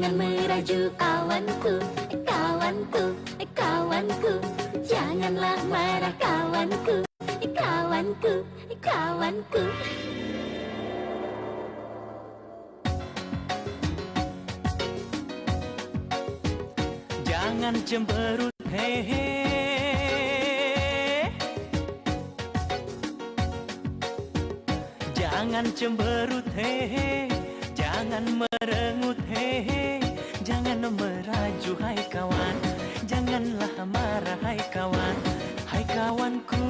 Jangan meraju kawanku, kawanku, kawanku. Janganlah marah kawanku, kawanku, kawanku. Jangan cemberut, hehe. Jangan cemberut, hehe. Jangan merengut, hehe. Jangan meraju, hai kawan. Janganlah marah, hai kawan. Hai kawanku.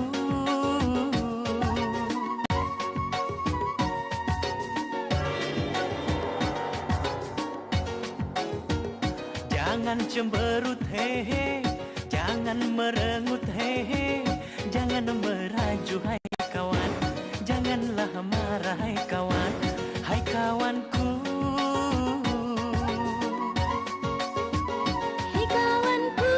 Jangan cemberut, hehe. Jangan merengut, hehe. Jangan meraju, hai kawan. Janganlah marah, hai kawan. Hai kawanku. Hai kawanku.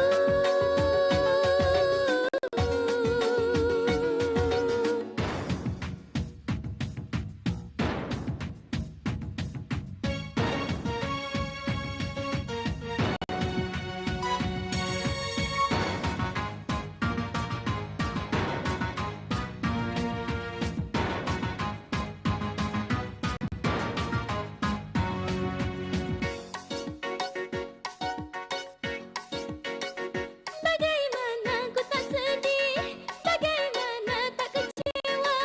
Bagaimana ku tak sedih, bagaimana tak kecewa.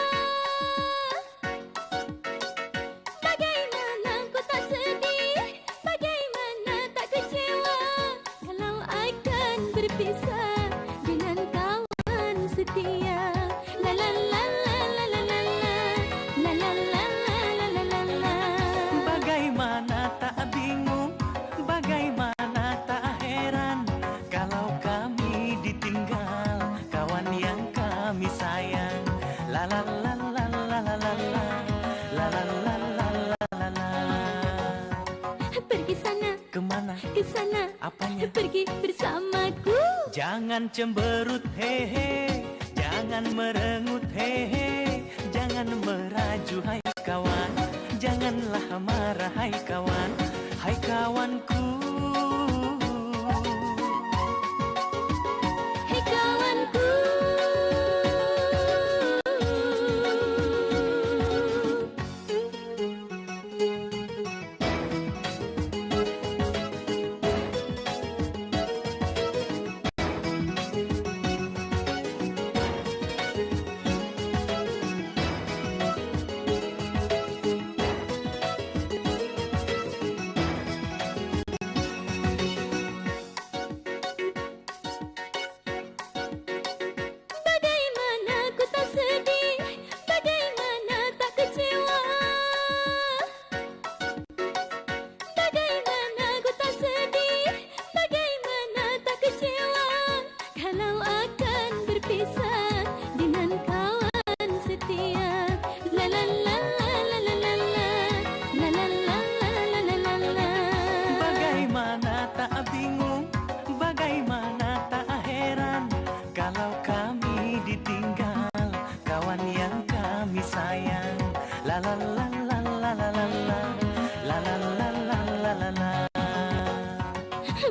Bagaimana ku tak sedih, bagaimana tak kecewa. Kalau akan berpisah dengan kawan setia. La la la la la la la la. La la la la la la la la. Bagaimana tak bingung, bagaimana tak heran kalau kami ditinggal kawan yang kami sayang. La la la la la la la la. La la la la la la la. Pergi sana, Kemana? ke sana, Apanya? pergi bersamaku. Jangan cemberut, hehe. Jangan merengut, hehe. Jangan meraju, hai kawan. Janganlah marah, hai kawan. Hai kawanku. Hai kawanku. Bagaimana ku tak sedih, bagaimana tak kecewa. Bagaimana ku tak sedih, bagaimana tak kecewa. Kalau akan berpisah dengan kawan setia. La la la la la la la la. La la la la la la la la. Bagaimana tak bingung, bagaimana tak heran kalau kami ditinggal kawan yang kami sayang. La la la la la la la la. La la la la la la la.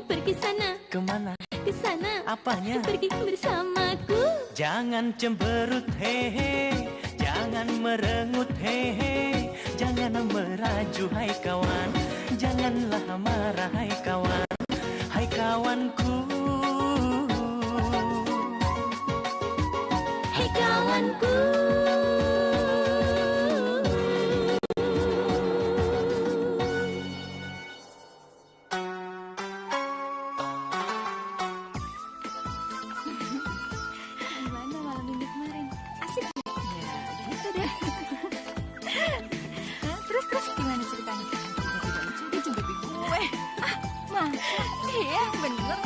Pergi sana, Kemana? ke sana, Apanya? pergi bersamaku. Jangan cemberut, hehe. Jangan merengut, hehe. Jangan meraju, hai kawan. Janganlah marah, hai kawan. Hai kawanku. Hai kawanku. Gimana malam minggu kemarin? Asik ya, gitu deh. Terus gimana ceritanya? Dia jemput gue. Ah, masa? Iya, bener.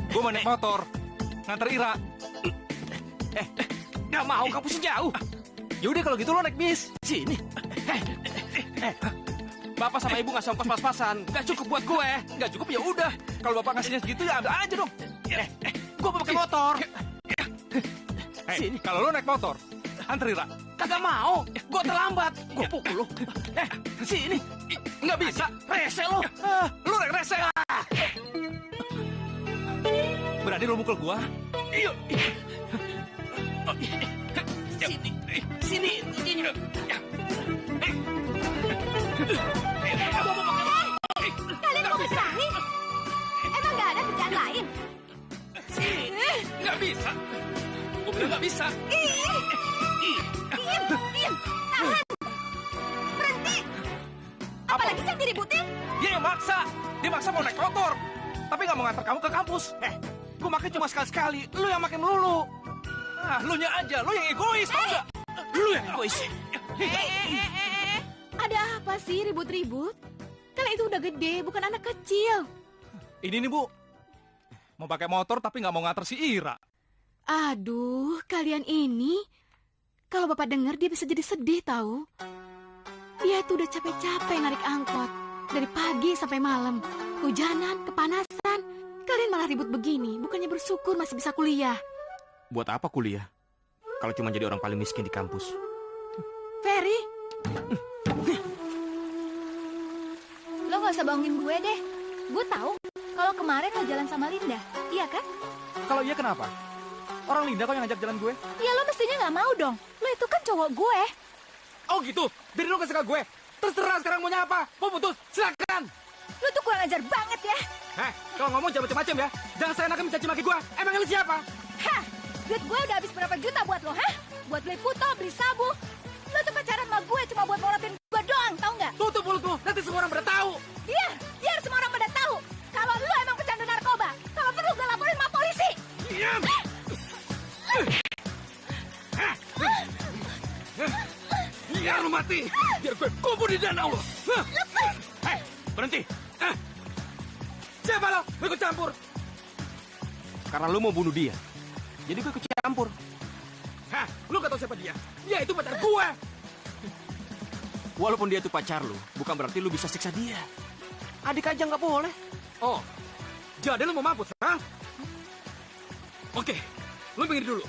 Gue mau naik motor, nganter Ira. Gak mau, kampusnya jauh. Yaudah kalau gitu lo naik bis. Sini. Bapak sama ibu ngasih ongkos pas-pasan. Gak cukup buat gue. Gak cukup ya udah. Kalau bapak ngasihnya segitu ya ambil aja dong. Gue mau pakai motor. Sini. Kalau lo naik motor, anter Ira. Kagak mau. Gua terlambat. Gua pukul lu. Sini. Nggak bisa. Rese lu. Lu rese. Berani lu mukul gua? Iya. Sini. Sini. Kalian mau berkelahi? Emang nggak ada kerjaan lain? Sini. Nggak bisa. Gua bilang nggak bisa. Diam, tahan. Berhenti. Apalagi yang diributin? Dia yang maksa. Dia maksa mau naik motor. Tapi nggak mau ngantar kamu ke kampus. Gue makin cuma sekali-sekali. Lu yang makin melulu. Lu nya aja. Lu yang egois. Tau nggak? Lu yang egois. Ada apa sih ribut-ribut? Kalian itu udah gede, bukan anak kecil. Ini nih, Bu. Mau pakai motor tapi nggak mau ngantar si Ira. Aduh, kalian ini. Kalau Bapak dengar dia bisa jadi sedih tahu. Dia tuh udah capek-capek narik angkot. Dari pagi sampai malam. Hujanan, kepanasan. Kalian malah ribut begini. Bukannya bersyukur masih bisa kuliah. Buat apa kuliah? Kalau cuma jadi orang paling miskin di kampus. Ferry. Lo gak usah bohongin gue deh. Gue tahu kalau kemarin lo jalan sama Linda. Iya kan? Kalau iya kenapa? Orang Linda kok yang ngajak jalan gue? Ya lo mestinya gak mau dong. Lo itu kan cowok gue. Oh gitu? Jadi lo gak suka gue? Terserah sekarang maunya apa? Mau putus? Silakan. Lo tuh kurang ajar banget ya. Kalau ngomong jangan macam-macam ya. Jangan seenaknya mencaci maki gue. Emang lu siapa? Hah, duit gue udah habis berapa juta buat lo, hah? Buat beli puto, beli sabu. Lo tuh pacaran sama gue cuma buat morotin gue doang, tau nggak? Tutup mulut lu, nanti semua orang pada tahu. Iya, biar semua orang pada tahu. Kalau lo emang pecandu narkoba, kalau perlu gue laporin sama polisi. Diam. Biar lu mati, biar gue kubur di danau lo. Hei, berhenti. Siapa lo? Gue ikut campur. Karena lu mau bunuh dia, jadi gue ikut campur. Lu gak tau siapa dia? Dia itu pacar gue. Walaupun dia itu pacar lu, bukan berarti lu bisa siksa dia. Adik aja nggak boleh. Oh, jadi lu mau mampus, ha? Oke, lu minggir dulu.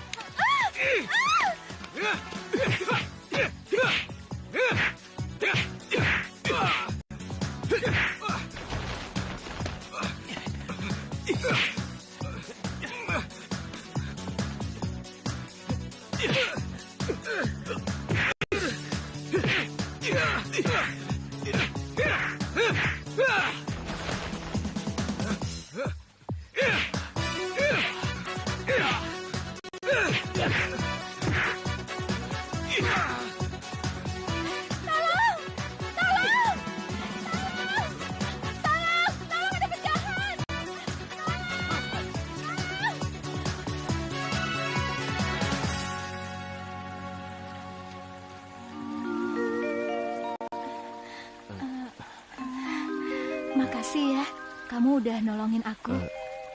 Makasih ya, kamu udah nolongin aku.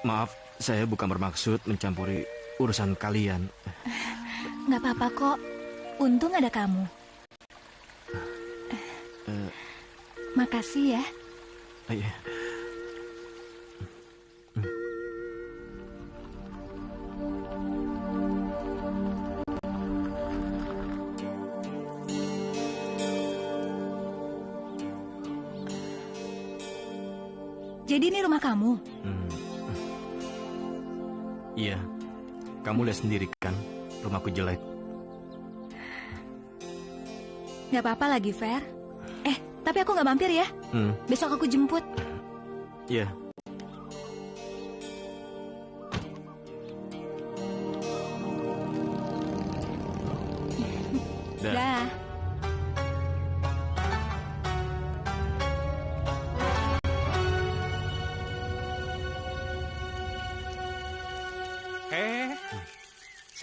Maaf, saya bukan bermaksud mencampuri urusan kalian. Nggak apa-apa kok, untung ada kamu. Makasih ya. Iya. Jadi ini rumah kamu? Iya, kamu lihat sendiri kan, rumahku jelek. Nggak apa-apa lagi, Fer. Tapi aku nggak mampir ya. Besok aku jemput. Iya. Dah.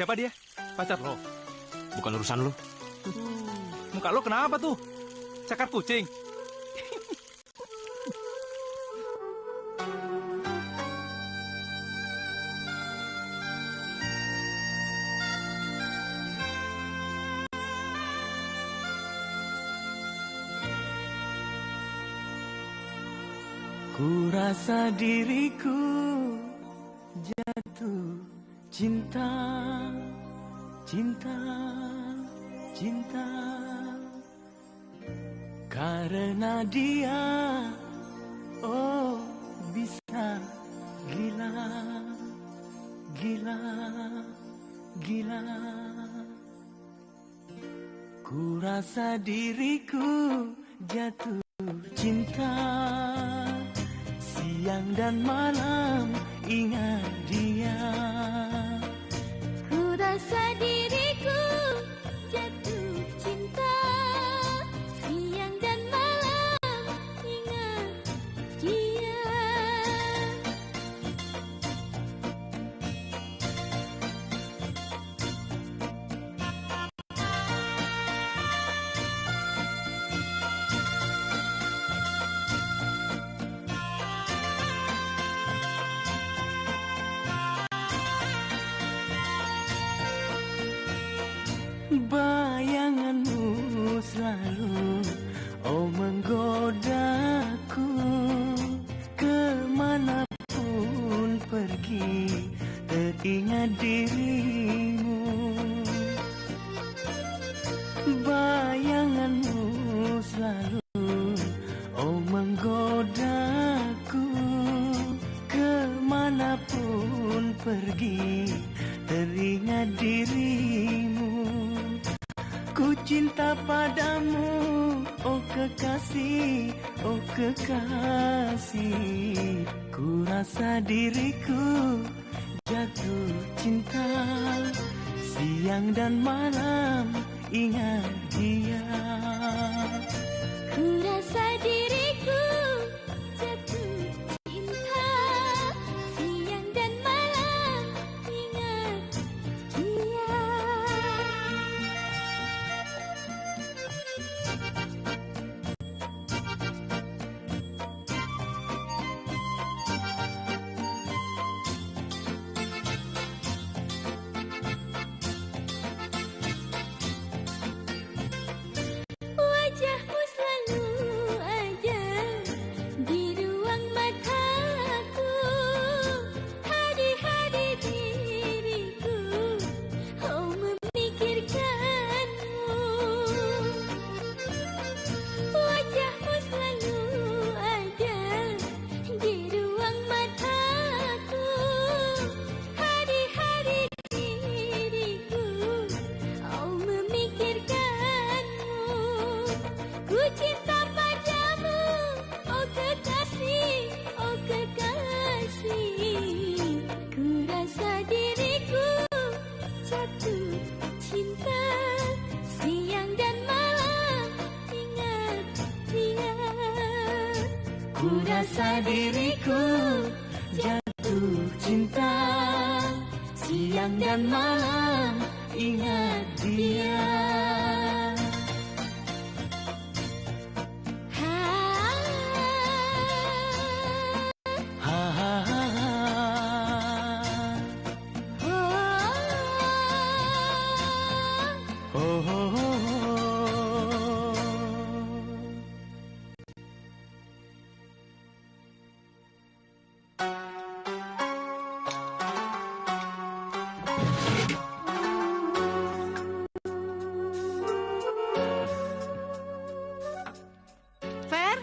Siapa dia? Pacar lo? Bukan urusan lo. Muka lo kenapa tuh? Cakar kucing? Ku rasa diriku jatuh cinta, cinta cinta karena dia, oh bisa gila, gila, gila. Ku rasa diriku jatuh cinta, siang dan malam ingat dia. Ku rasa diriku jatuh cinta, siang dan malam ingat dia. Bayanganmu selalu, oh menggodaku. Kemanapun pergi, teringat dirimu. Bayanganmu selalu, oh menggodaku. Kemanapun pergi, teringat dirimu. Ku cinta padamu, oh kekasih, oh kekasih. Ku rasa diriku jatuh cinta, siang dan malam ingat dia. Ku rasa diriku jatuh cinta, siang dan malam ingat dia. Wajahmu selalu ada di ruang mataku, hari-hari diriku oh memikirkanmu. Wajahmu selalu ada di ruang mataku, hari-hari diriku oh memikirkanmu. Ku cinta padamu, oh kekasih, oh kekasih. Ku rasa diriku jatuh cinta, siang dan malam ingat dia. Ku rasa diriku jatuh cinta, siang dan malam ingat dia. Ha ha ha ha. Oh, oh, oh, oh. Fer,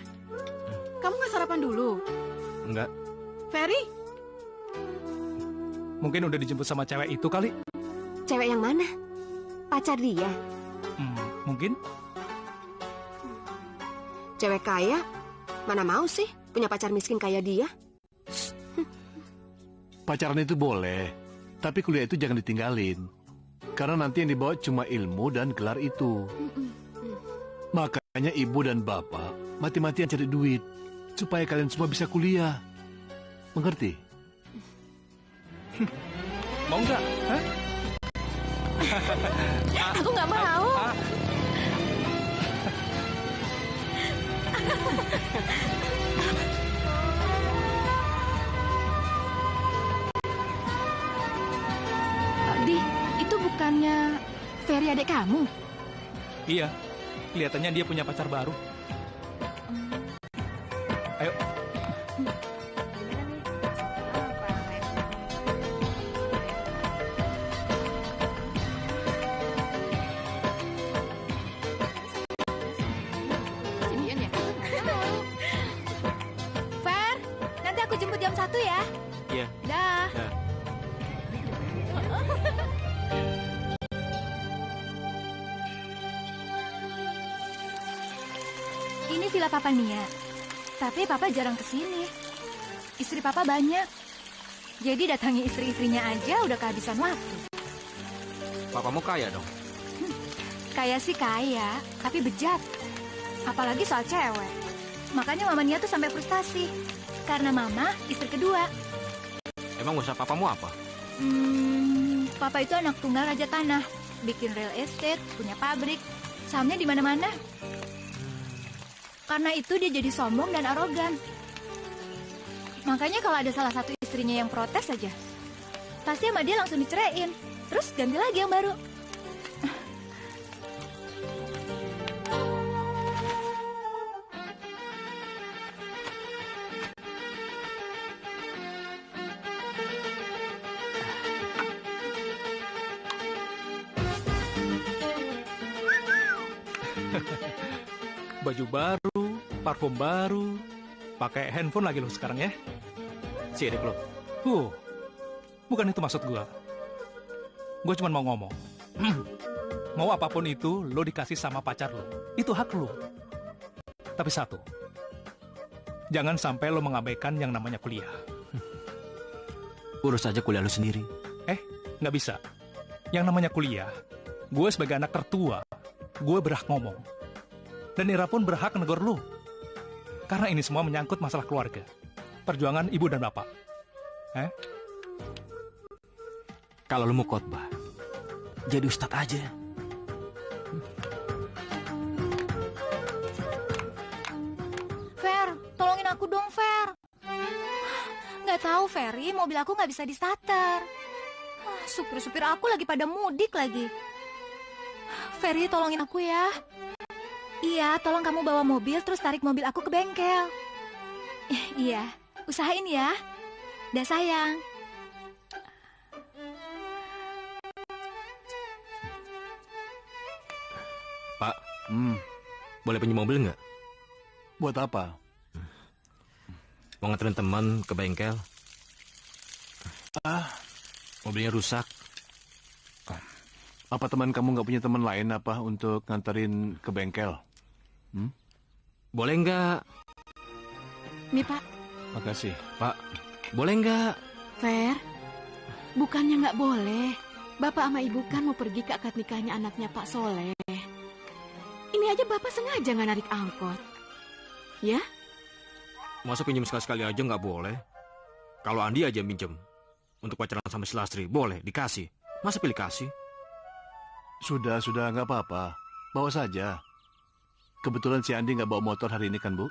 kamu nggak sarapan dulu? Enggak, Ferry, mungkin udah dijemput sama cewek itu kali. cewek yang mana? Pacar dia? Mungkin. Cewek kaya? Mana mau sih punya pacar miskin kayak dia? Pacaran itu boleh, tapi kuliah itu jangan ditinggalin. Karena nanti yang dibawa cuma ilmu dan gelar itu. Makanya ibu dan bapak mati-matian cari duit, supaya kalian semua bisa kuliah. Mengerti? Mau nggak? Hah? Aku nggak mau. Di, itu bukannya Ferry adik kamu? Iya, kelihatannya dia punya pacar baru. Ayo. satu ya. Iya. Dah. Dah. Ini villa Papa Nia. Tapi Papa jarang kesini. Istri Papa banyak. Jadi datangi istri-istrinya aja udah kehabisan waktu. Papamu kaya dong. Kaya sih kaya, tapi bejat. Apalagi soal cewek. Makanya Mama Nia tuh sampai frustasi. Karena Mama istri kedua. Emang usaha papamu apa? Papa itu anak tunggal raja tanah. Bikin real estate, punya pabrik. Sahamnya di mana-mana. Karena itu dia jadi sombong dan arogan. Makanya kalau ada salah satu istrinya yang protes aja, pasti sama dia langsung diceraiin. Terus ganti lagi yang baru. Baju baru, parfum baru, pakai handphone lagi lo sekarang ya. Si Erik lo. Bukan itu maksud gua. Gua cuma mau ngomong. Mau apapun itu, lo dikasih sama pacar lo. Itu hak lo. Tapi satu, jangan sampai lo mengabaikan yang namanya kuliah. Urus aja kuliah lu sendiri. Nggak bisa. Yang namanya kuliah, gue sebagai anak tertua, gue berhak ngomong. Dan Ira pun berhak negur lu. Karena ini semua menyangkut masalah keluarga. Perjuangan ibu dan bapak. Kalau lu mau khotbah, jadi ustadz aja. Fer, tolongin aku dong, Fer. Nggak tahu, Ferry, mobil aku nggak bisa di-starter. Supir-supir aku lagi pada mudik lagi. Ferry, tolongin aku ya. Iya, tolong kamu bawa mobil terus tarik mobil aku ke bengkel. Iya, usahain ya. Dah sayang. Pak, boleh pinjam mobil nggak? Buat apa? Mau nganterin teman ke bengkel. Mobilnya rusak. Apa teman kamu nggak punya teman lain apa untuk nganterin ke bengkel? Boleh nggak? Nih, Pak. Makasih. Pak, boleh nggak? Fer, bukannya nggak boleh. Bapak sama Ibu kan mau pergi ke akad nikahnya anaknya Pak Soleh. Ini aja Bapak sengaja nggak narik angkot. Ya? Masa pinjam sekali-sekali aja nggak boleh? Kalau Andi aja minjem untuk pacaran sama si Lastri, boleh, dikasih. Masa pilih kasih? Sudah, nggak apa-apa. Bawa saja. Kebetulan si Andi nggak bawa motor hari ini kan, Bu?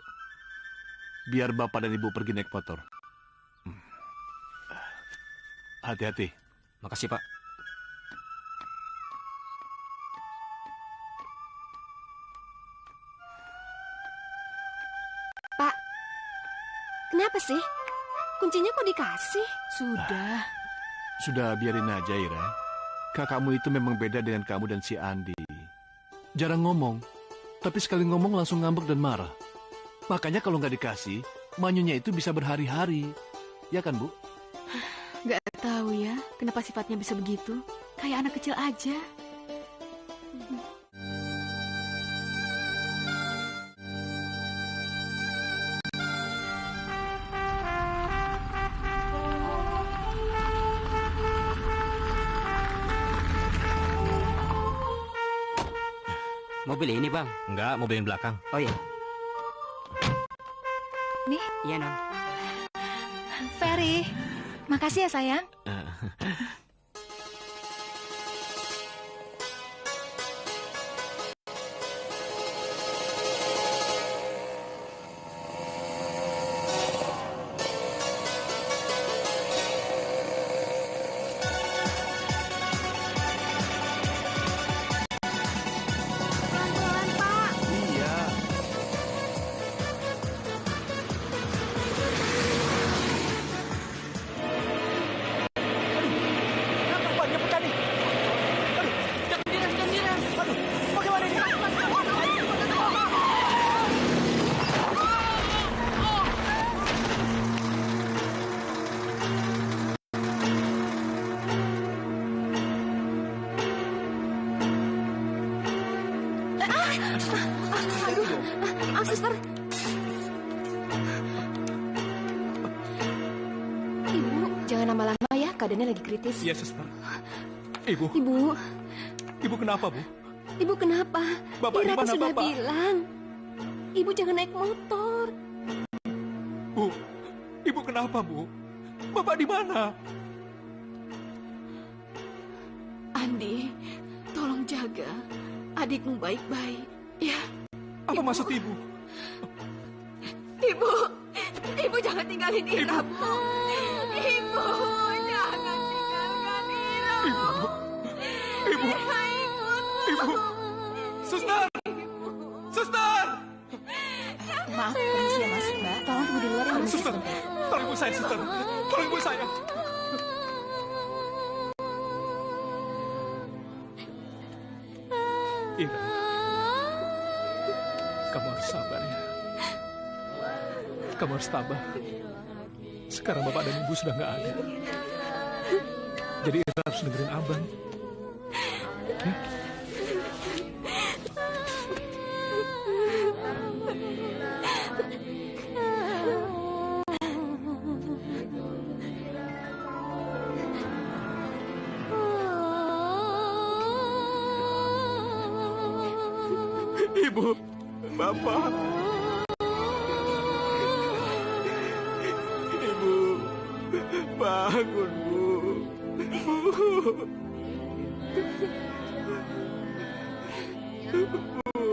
Biar Bapak dan Ibu pergi naik motor. Hati-hati. Makasih, Pak. Pak, kenapa sih? Kuncinya kok dikasih? Sudah, biarin aja, Ira. Kakakmu itu memang beda dengan kamu dan si Andi. Jarang ngomong, tapi sekali ngomong langsung ngambek dan marah. Makanya kalau nggak dikasih, manyunya itu bisa berhari-hari. Ya kan, Bu? Nggak tahu ya, kenapa sifatnya bisa begitu. Kayak anak kecil aja. Mobil ini, Bang. Enggak, mobil yang belakang. Oh iya. Nih, Iya, Non. Ferry. Makasih ya, sayang. Pelan-pelan, Pak. Iya. keadaannya lagi kritis. Iya, suster. Ibu, Ibu kenapa, Bu? Ibu kenapa? Bapak Ira di mana, sudah Bapak? bilang. Ibu jangan naik motor. Bu, Ibu kenapa, Bu? Bapak di mana? Andi, tolong jaga adikmu baik-baik, ya. Apa maksud Ibu? Ibu jangan tinggalin Ira, Bu. Ibu, jangan tinggalkan Ira. Ibu, suster, suster. Maaf, permisi ya Mas, Mbak. Tolong tunggu di luar ya, Mas. Suster, tolong ibu saya, suster. Tolong ibu saya. Ira, kamu harus sabar ya. Kamu harus tabah. Sekarang bapak dan ibu sudah nggak ada. Jadi Ira harus dengerin abang. Ya? Ibu, Bapak. Ibu, bangun, Bu. Bu.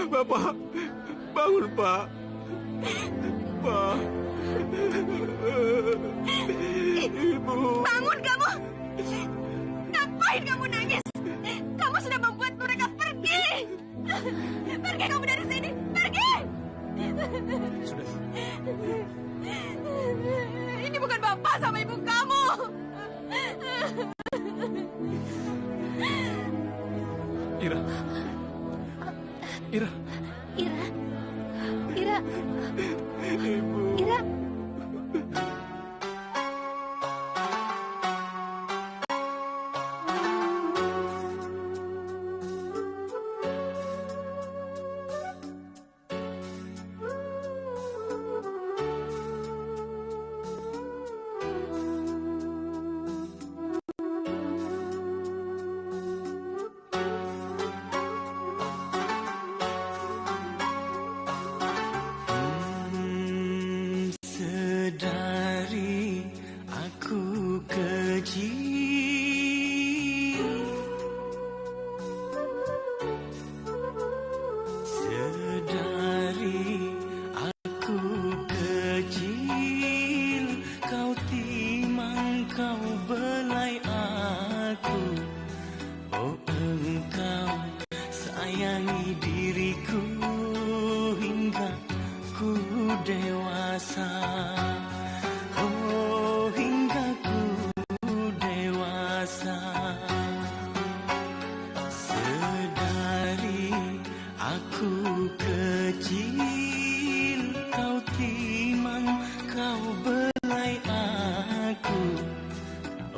Bapak, bangun, Pak. Pak. Ibu. Bangun kamu! Ngapain kamu nangis? Kamu sudah membuat mereka pergi! Pergi kamu dari sini! Pergi! Sudah. Ini bukan bapak sama ibu kamu! Ira. Ira. Ira. Ira. Ibu. Ira. Sedari aku kecil, sedari aku kecil, kau timang, kau belai aku. Oh, engkau sayangi diriku hingga ku dewasa. Oh, hingga ku dewasa. Sedari aku kecil, kau timang, kau belai aku.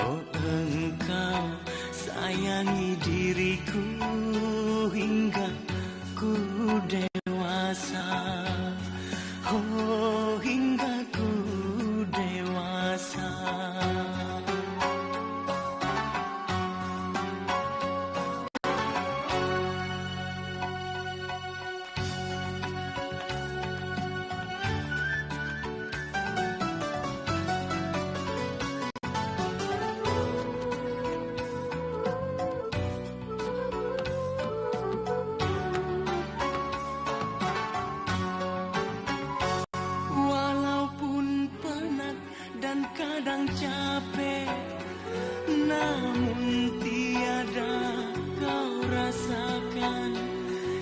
Oh, engkau sayangi diriku hingga ku dewasa. Oh, hingga ku dewasa. Walaupun penat dan kadang capek, namun tiada kau rasakan.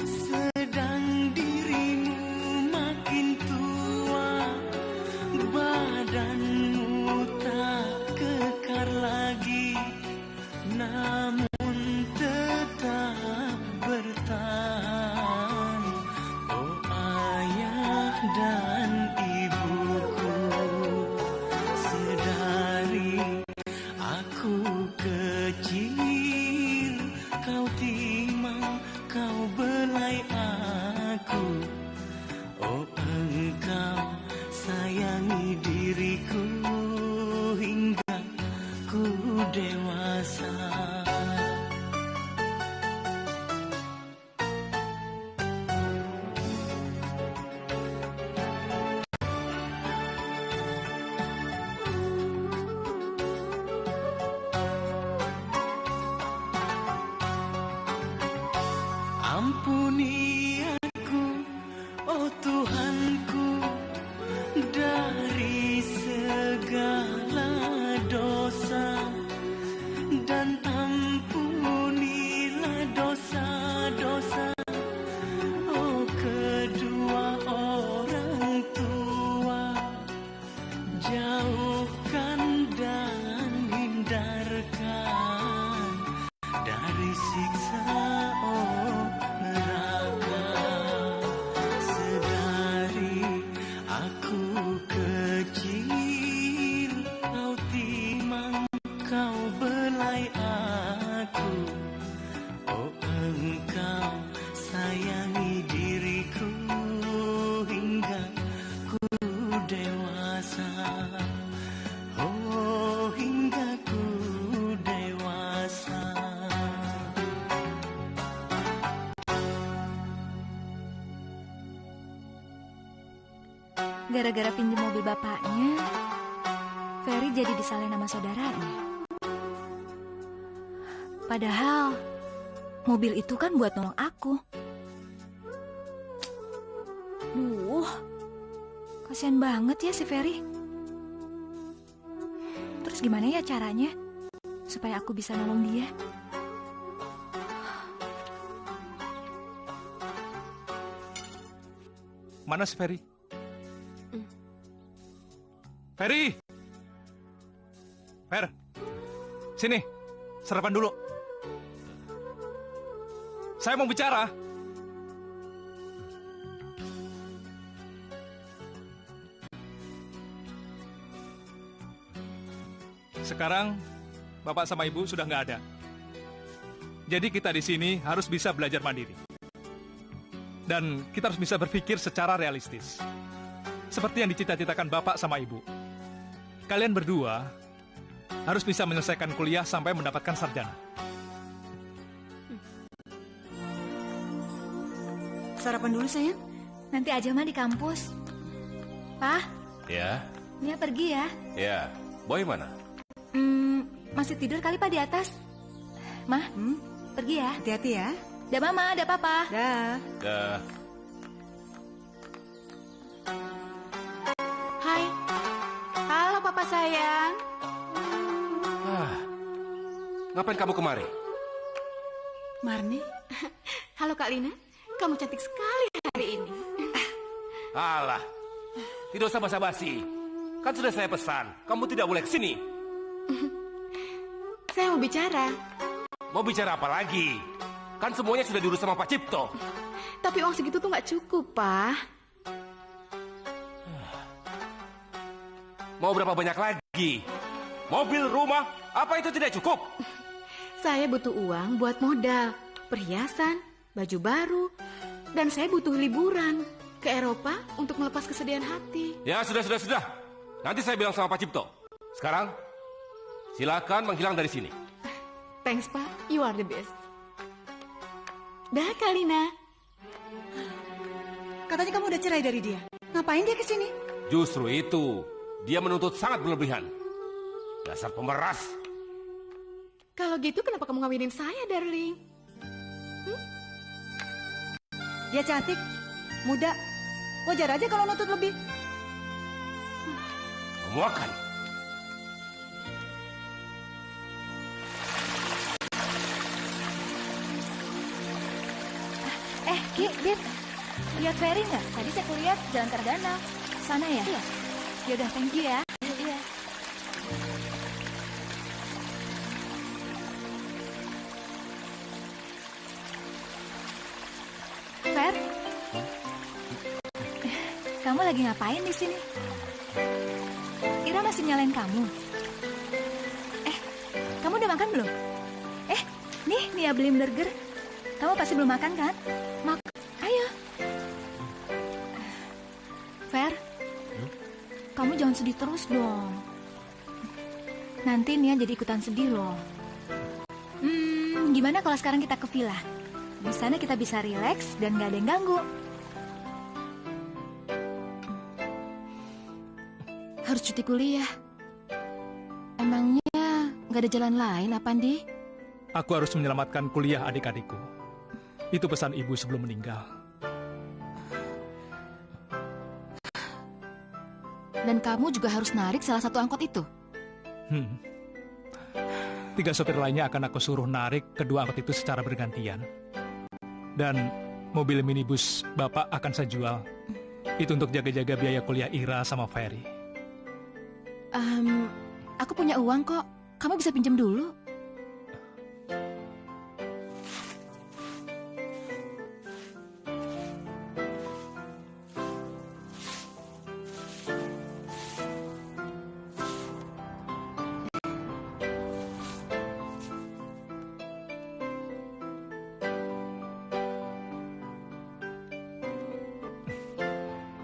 Sedang dirimu makin tua, badanmu tak kekar lagi, namun tetap bertahan. Oh, ayah dan ibuku, sedari aku kecil, kau timang, kau belai aku. Oh, engkau sayangi diriku hingga dewasa. Ampuni aku, oh Tuhanku, dari segala dosa, dan ampunilah dosa-dosa, oh kedua orang tua, jauhkan dan hindarkan dari siksa, oh neraka. Sedari aku kecil, kau timang, kau belai aku, oh engkau sayangi diriku hingga ku dewasa, oh hingga ku dewasa. Gara-gara pinjam mobil bapaknya, Ferry jadi disalahin nama saudaranya. Padahal mobil itu kan buat nolong aku. Duh, kasihan banget ya si Ferry. Terus gimana ya caranya supaya aku bisa nolong dia? Mana si Ferry? Ferry! Fer, sini, sarapan dulu. Saya mau bicara. Sekarang, Bapak sama Ibu sudah nggak ada. Jadi kita di sini harus bisa belajar mandiri. Dan kita harus bisa berpikir secara realistis. Seperti yang dicita-citakan Bapak sama Ibu. Kalian berdua harus bisa menyelesaikan kuliah sampai mendapatkan sarjana. Sarapan dulu sayang. Nanti aja mah di kampus. Pak, Ya, Mia pergi ya. ya. Boy mana? Masih tidur kali Pak di atas. Mah, pergi ya. Hati-hati ya. Dah Mama, dah Papa. Dah. Dah. Hai. Halo Papa sayang. Ngapain kamu kemari? Marni, Halo Kak Lina. Kamu cantik sekali hari ini. Alah, tidak usah basa-basi. Kan sudah saya pesan, kamu tidak boleh kesini. Saya mau bicara. Mau bicara apa lagi? Kan semuanya sudah diurus sama Pak Cipto. Tapi uang segitu tuh nggak cukup, Pak. Mau berapa banyak lagi? Mobil, rumah, apa itu tidak cukup? Saya butuh uang buat modal, perhiasan, baju baru, dan saya butuh liburan ke Eropa untuk melepas kesedihan hati. Ya, sudah. Nanti saya bilang sama Pak Cipto. Sekarang, silakan menghilang dari sini. Thanks, Pak. You are the best. Dah, Kalina. katanya kamu udah cerai dari dia. Ngapain dia kesini? Justru itu, dia menuntut sangat berlebihan. Dasar pemeras. Kalau gitu kenapa kamu ngawinin saya, darling? Dia cantik, muda. Wajar aja kalau nuntut lebih. Memuakan. Ki, Dit, lihat Ferry nggak? Tadi saya lihat Jalan Cardana. Sana ya? Iya. Yaudah, thank you ya. Iya. Fer, kamu lagi ngapain di sini? Ira masih nyalain kamu. Kamu udah makan belum? Nih Mia beliin burger. Kamu pasti belum makan kan? Ayo. Fer, kamu jangan sedih terus dong. Nanti Nia jadi ikutan sedih loh. Gimana kalau sekarang kita ke villa? Di sana kita bisa rileks dan gak ada yang ganggu. Harus cuti kuliah. Emangnya gak ada jalan lain apa, Andi? Aku harus menyelamatkan kuliah adik-adikku. Itu pesan ibu sebelum meninggal. Dan kamu juga harus narik salah satu angkot itu? 3 sopir lainnya akan aku suruh narik kedua angkot itu secara bergantian. Dan mobil minibus Bapak akan saya jual. Itu untuk jaga-jaga biaya kuliah Ira sama Ferry. Aku punya uang kok. Kamu bisa pinjam dulu.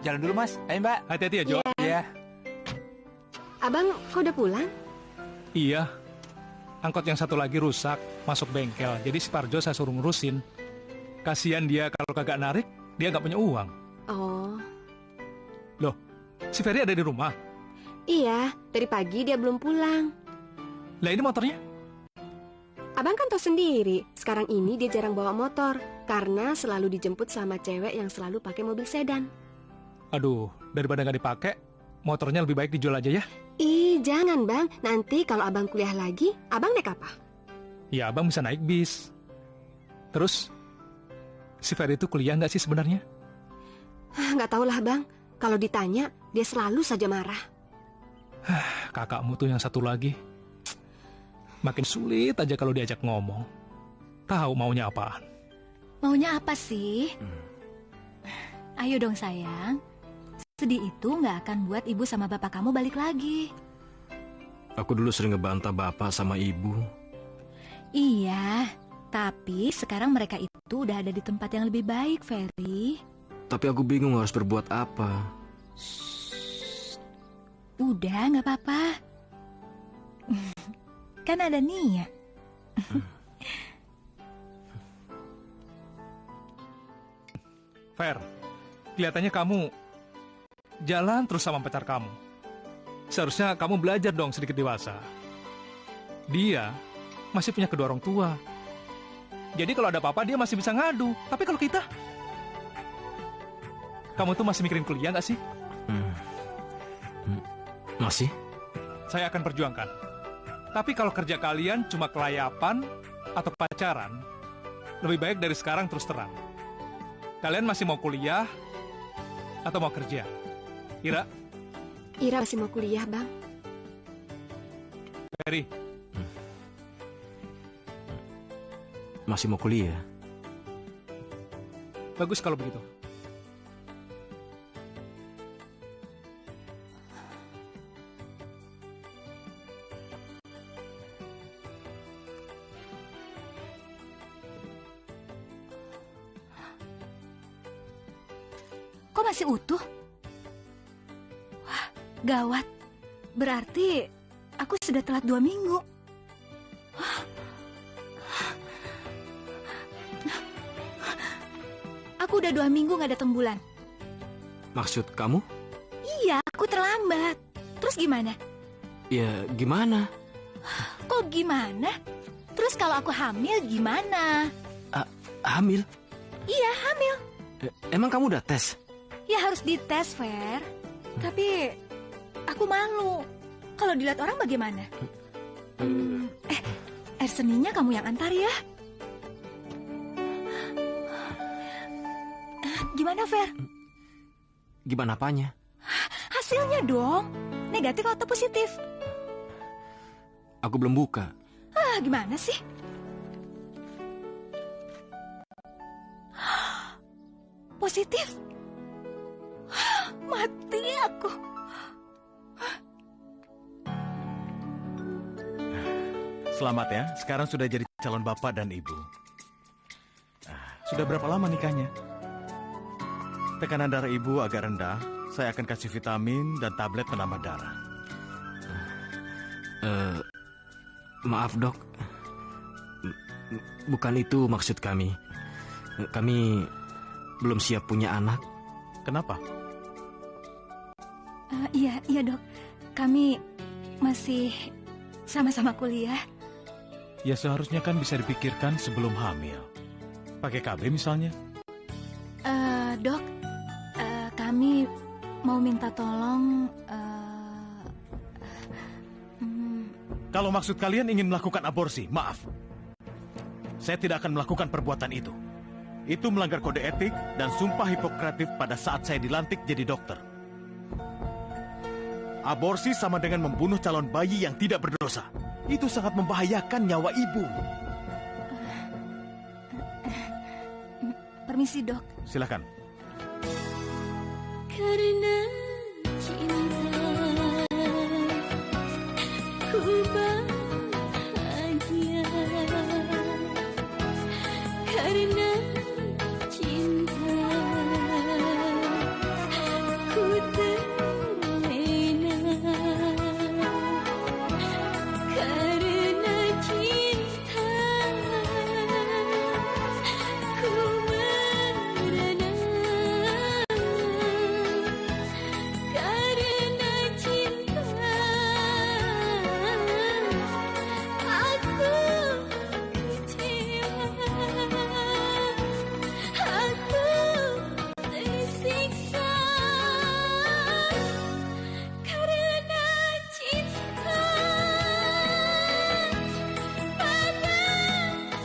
Jalan dulu, Mas. Ayo, Mbak. Hati-hati ya, Jo. Iya. Abang, kok udah pulang? Iya. Angkot yang satu lagi rusak, masuk bengkel. Jadi si Parjo saya suruh ngurusin. Kasihan dia kalau kagak narik, dia nggak punya uang. Oh. Loh, si Ferry ada di rumah? Iya, dari pagi dia belum pulang. Lah ini motornya? Abang kan tahu sendiri, sekarang ini dia jarang bawa motor. Karena selalu dijemput sama cewek yang selalu pakai mobil sedan. Aduh, daripada nggak dipakai, motornya lebih baik dijual aja ya. Ih, jangan bang. Nanti kalau abang kuliah lagi, abang naik apa? Ya, abang bisa naik bis. Terus, si Ferry itu kuliah nggak sih sebenarnya? Nggak tahu lah bang. Kalau ditanya, dia selalu saja marah. Kakakmu tuh yang satu lagi. Makin sulit aja kalau diajak ngomong. Tahu maunya apaan. Maunya apa sih? Ayo dong sayang. Sedih itu nggak akan buat ibu sama bapak kamu balik lagi. Aku dulu sering ngebantah bapak sama ibu. Iya, tapi sekarang mereka itu udah ada di tempat yang lebih baik, Ferry. Tapi aku bingung harus berbuat apa. Udah, nggak apa-apa. Kan ada Nia. Fer, kelihatannya kamu jalan terus sama pacar kamu. Seharusnya kamu belajar dong sedikit dewasa. Dia masih punya kedua orang tua. Jadi kalau ada apa-apa dia masih bisa ngadu. Tapi kalau kita... Kamu tuh masih mikirin kuliah nggak sih? Masih? Saya akan perjuangkan. Tapi kalau kerja kalian cuma kelayapan atau pacaran, lebih baik dari sekarang terus terang. Kalian masih mau kuliah atau mau kerja? Ira? Ira masih mau kuliah, bang. Ferry? Masih mau kuliah. Bagus kalau begitu. Kok masih utuh? Wah, gawat. Berarti aku sudah telat 2 minggu. Aku udah 2 minggu gak datang bulan. Maksud kamu? Iya, aku terlambat. Terus gimana? Ya, gimana? Kok gimana? Terus kalau aku hamil gimana? Hamil? Iya, hamil. Emang kamu udah tes? Ya harus dites, Fer. Tapi aku malu. Kalau dilihat orang bagaimana? Air seninya kamu yang antar ya. Gimana, Fer? Gimana apanya? Hasilnya dong. Negatif atau positif? Aku belum buka. Gimana sih? Positif? Mati aku. Selamat ya, sekarang sudah jadi calon bapak dan ibu. Sudah berapa lama nikahnya? Tekanan darah ibu agak rendah. Saya akan kasih vitamin dan tablet penambah darah. Maaf dok, bukan itu maksud kami. Kami belum siap punya anak. Kenapa? Iya dok, kami masih sama-sama kuliah. Ya seharusnya kan bisa dipikirkan sebelum hamil. Pakai KB misalnya. Dok, kami mau minta tolong. Kalau maksud kalian ingin melakukan aborsi, maaf. Saya tidak akan melakukan perbuatan itu. Itu melanggar kode etik dan sumpah Hipokratif pada saat saya dilantik jadi dokter. Aborsi sama dengan membunuh calon bayi yang tidak berdosa. Itu sangat membahayakan nyawa ibu. Permisi dok. Silakan. Karena cinta ku bahagia, karena cinta ku terlena, karena cinta ku merana, karena cinta aku kecewa, aku tersiksa, karena cinta pada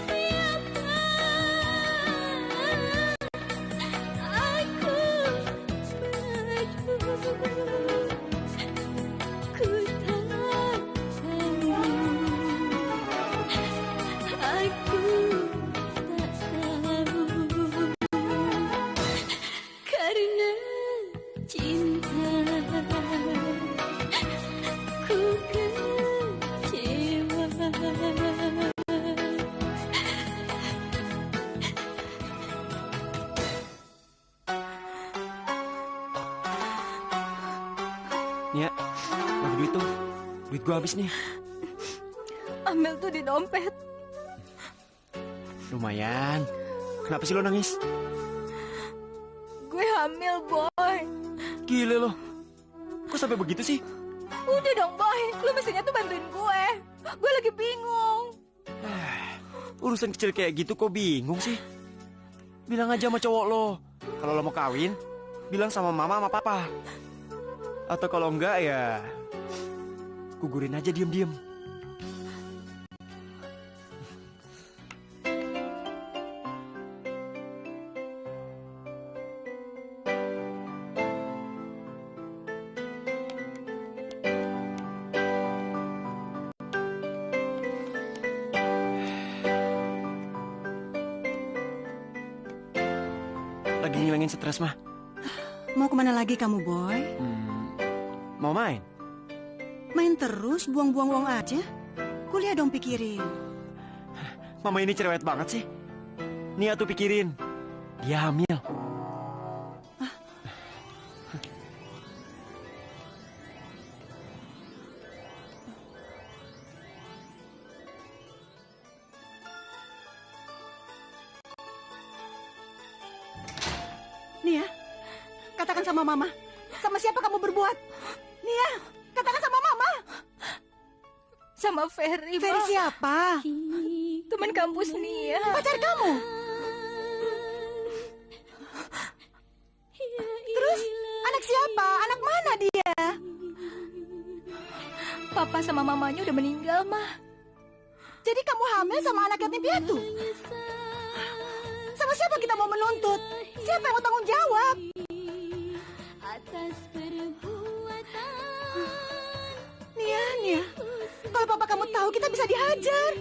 siapa aku padu, ku tak tahu, aku tak tahu, karena cinta ku kecewa. Nia, bagi duit tuh. Duit gua habis nih. Ambil tuh di dompet. Lumayan. Kenapa sih lo nangis? Gue hamil, Boy. Gile lo. Kok sampai begitu sih? Udah dong, Boy. Lu mestinya tuh bantuin gue. Gue lagi bingung. Urusan kecil kayak gitu kok bingung sih? Bilang aja sama cowok lo. Kalau lo mau kawin, bilang sama mama sama papa. Atau kalau enggak ya gugurin aja diem-diem. Lagi ngilangin stres mah. Mau kemana lagi kamu, Boy? Mau main? Main terus, buang-buang uang aja. Kuliah dong pikirin. Mama ini cerewet banget sih. Nia tuh pikirin, dia hamil. Nia, katakan sama Mama. Sama siapa kamu berbuat? Nia, katakan sama Mama. Sama Ferry, Ferry Ma. siapa? Teman kampus Nia. Pacar kamu? Terus, anak siapa? Anak mana dia? Papa sama mamanya udah meninggal, Ma. Jadi kamu hamil sama anak yatim piatu? Sama siapa kita mau menuntut? Siapa yang mau tanggung jawab? Atas perbuatan Nia, kalau papa kamu tahu kita bisa dihajar.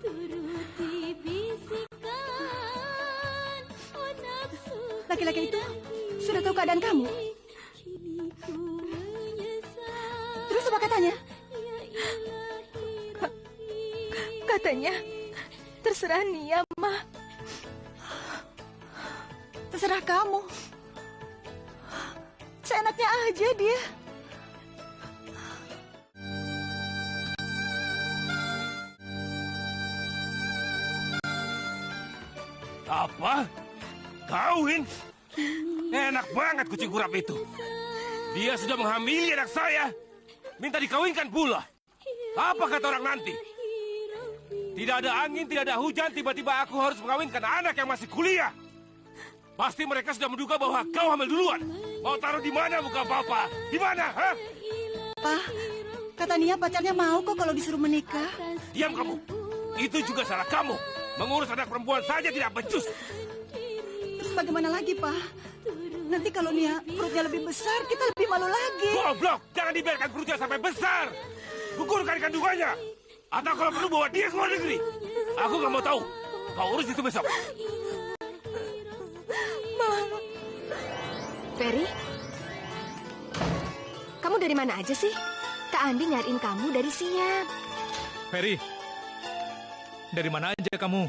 turuti bisikan, oh nafsu Laki-laki itu sudah tahu keadaan kamu. kini ku menyesal. Terus apa katanya? Katanya terserah Nia, Ma. Terserah kamu. Seenaknya aja dia. Apa? Kawin? Enak banget kucing kurap itu. Dia sudah menghamili anak saya. Minta dikawinkan pula. Apa kata orang nanti? Tidak ada angin, tidak ada hujan, tiba-tiba aku harus mengawinkan anak yang masih kuliah. Pasti mereka sudah menduga bahwa kau hamil duluan. Mau taruh di mana muka papa? Di mana, ha? Pak, kata Nia pacarnya mau kok kalau disuruh menikah. Diam kamu. Itu juga salah kamu. Mengurus anak perempuan saja tidak becus. Terus bagaimana lagi, Pak? Nanti kalau Nia perutnya lebih besar, kita lebih malu lagi. Goblok! Jangan dibiarkan perutnya sampai besar. Gugurkan kandungannya. Atau kalau perlu bawa dia ke luar negeri. Aku nggak mau tahu. Kau urus itu besok. Ferry? Kamu dari mana aja sih? Kak Andi nyariin kamu dari siang. Ferry, dari mana aja kamu?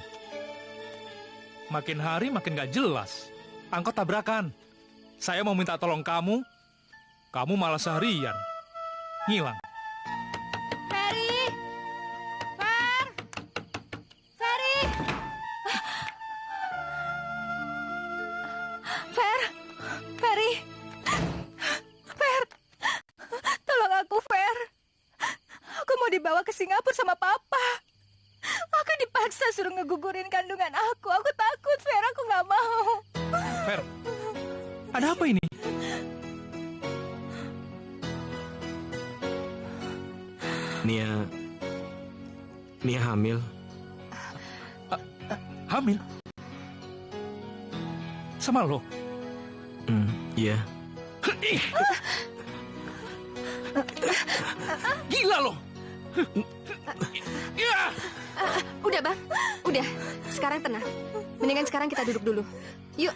Makin hari makin gak jelas. Angkot tabrakan. Saya mau minta tolong kamu malah seharian. Ngilang. Ferry! Ferry! Ferry! Tolong aku, Fer. Aku mau dibawa ke Singapura sama Papa. Aku dipaksa suruh ngegugurin kandungan aku. Aku takut, Fer. Aku nggak mau. Fer, ada apa ini? Nia hamil. Hamil? Sama lo? Iya. Gila lo! Udah, Bang. Udah. Sekarang tenang. Mendingan sekarang kita duduk dulu. Yuk.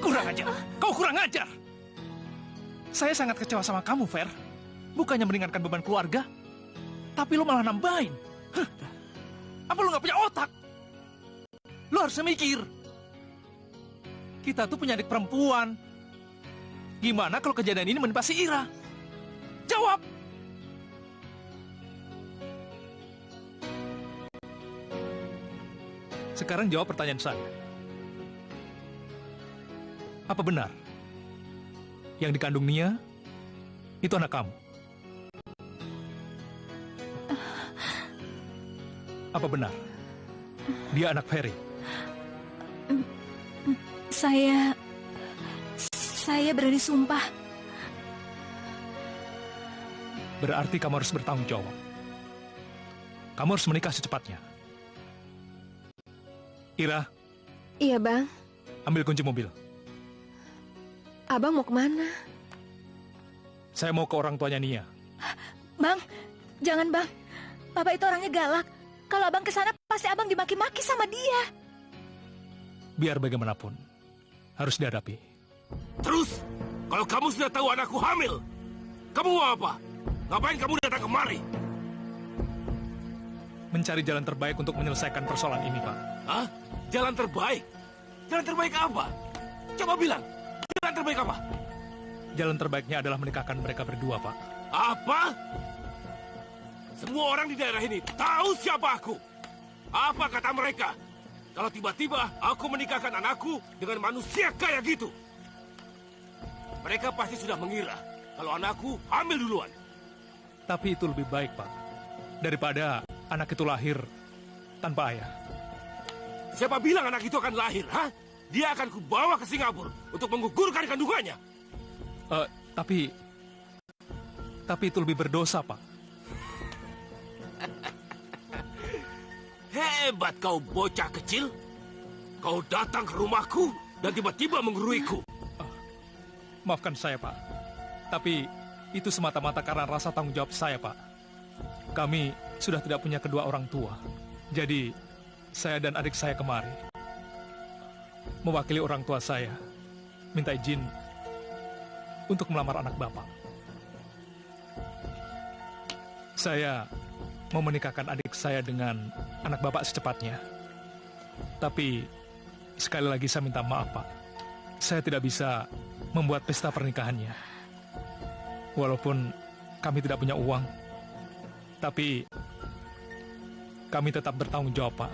Kurang ajar. Kau kurang ajar. Saya sangat kecewa sama kamu, Fer. Bukannya meringankan beban keluarga, tapi lo malah nambahin. Huh. Apa lo nggak punya otak? Lo harus mikir. Kita tuh punya adik perempuan. Gimana kalau kejadian ini menimpa si Ira? Jawab! Sekarang jawab pertanyaan saya. Apa benar yang dikandung Nia itu anak kamu? Apa benar dia anak Ferry? Saya berani sumpah. Berarti kamu harus bertanggung jawab. Kamu harus menikah secepatnya. Ira. Iya, Bang. Ambil kunci mobil. Abang mau kemana? Saya mau ke orang tuanya Nia. Bang, jangan, Bang. Papa itu orangnya galak. Kalau abang kesana, pasti abang dimaki-maki sama dia. Biar bagaimanapun, harus dihadapi. Terus, kalau kamu sudah tahu anakku hamil, kamu mau apa? Ngapain kamu datang kemari? Mencari jalan terbaik untuk menyelesaikan persoalan ini, Pak. Hah? Jalan terbaik? Jalan terbaik apa? Coba bilang, jalan terbaik apa? Jalan terbaiknya adalah menikahkan mereka berdua, Pak. Apa? Semua orang di daerah ini tahu siapa aku. Apa kata mereka? Kalau tiba-tiba aku menikahkan anakku dengan manusia kayak gitu. Mereka pasti sudah mengira kalau anakku hamil duluan. Tapi itu lebih baik, Pak. Daripada anak itu lahir tanpa ayah. Siapa bilang anak itu akan lahir, ha? Dia akan kubawa ke Singapura untuk menggugurkan kandungannya. Tapi itu lebih berdosa, Pak. Hebat kau bocah kecil. Kau datang ke rumahku dan tiba-tiba mengguruiku. Maafkan saya, Pak. Tapi itu semata-mata karena rasa tanggung jawab saya, Pak. Kami sudah tidak punya kedua orang tua. Jadi, saya dan adik saya kemari. Mewakili orang tua saya, minta izin untuk melamar anak Bapak. Saya mau menikahkan adik saya dengan anak Bapak secepatnya. Tapi, sekali lagi saya minta maaf, Pak. Saya tidak bisa membuat pesta pernikahannya. Walaupun kami tidak punya uang. Tapi kami tetap bertanggung jawab, Pak.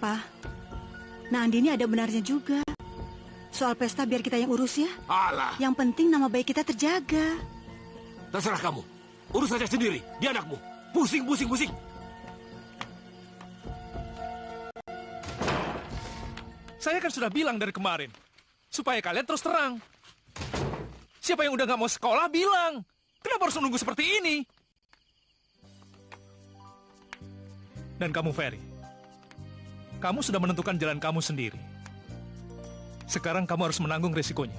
Pak, nah Andi ini ada benarnya juga. Soal pesta biar kita yang urus ya. Alah, Yang penting nama baik kita terjaga. terserah kamu. Urus saja sendiri, dia anakmu. Pusing. Saya kan sudah bilang dari kemarin, supaya kalian terus terang. Siapa yang udah nggak mau sekolah, bilang. Kenapa harus menunggu seperti ini? Dan kamu, Ferry, kamu sudah menentukan jalan kamu sendiri. Sekarang kamu harus menanggung resikonya.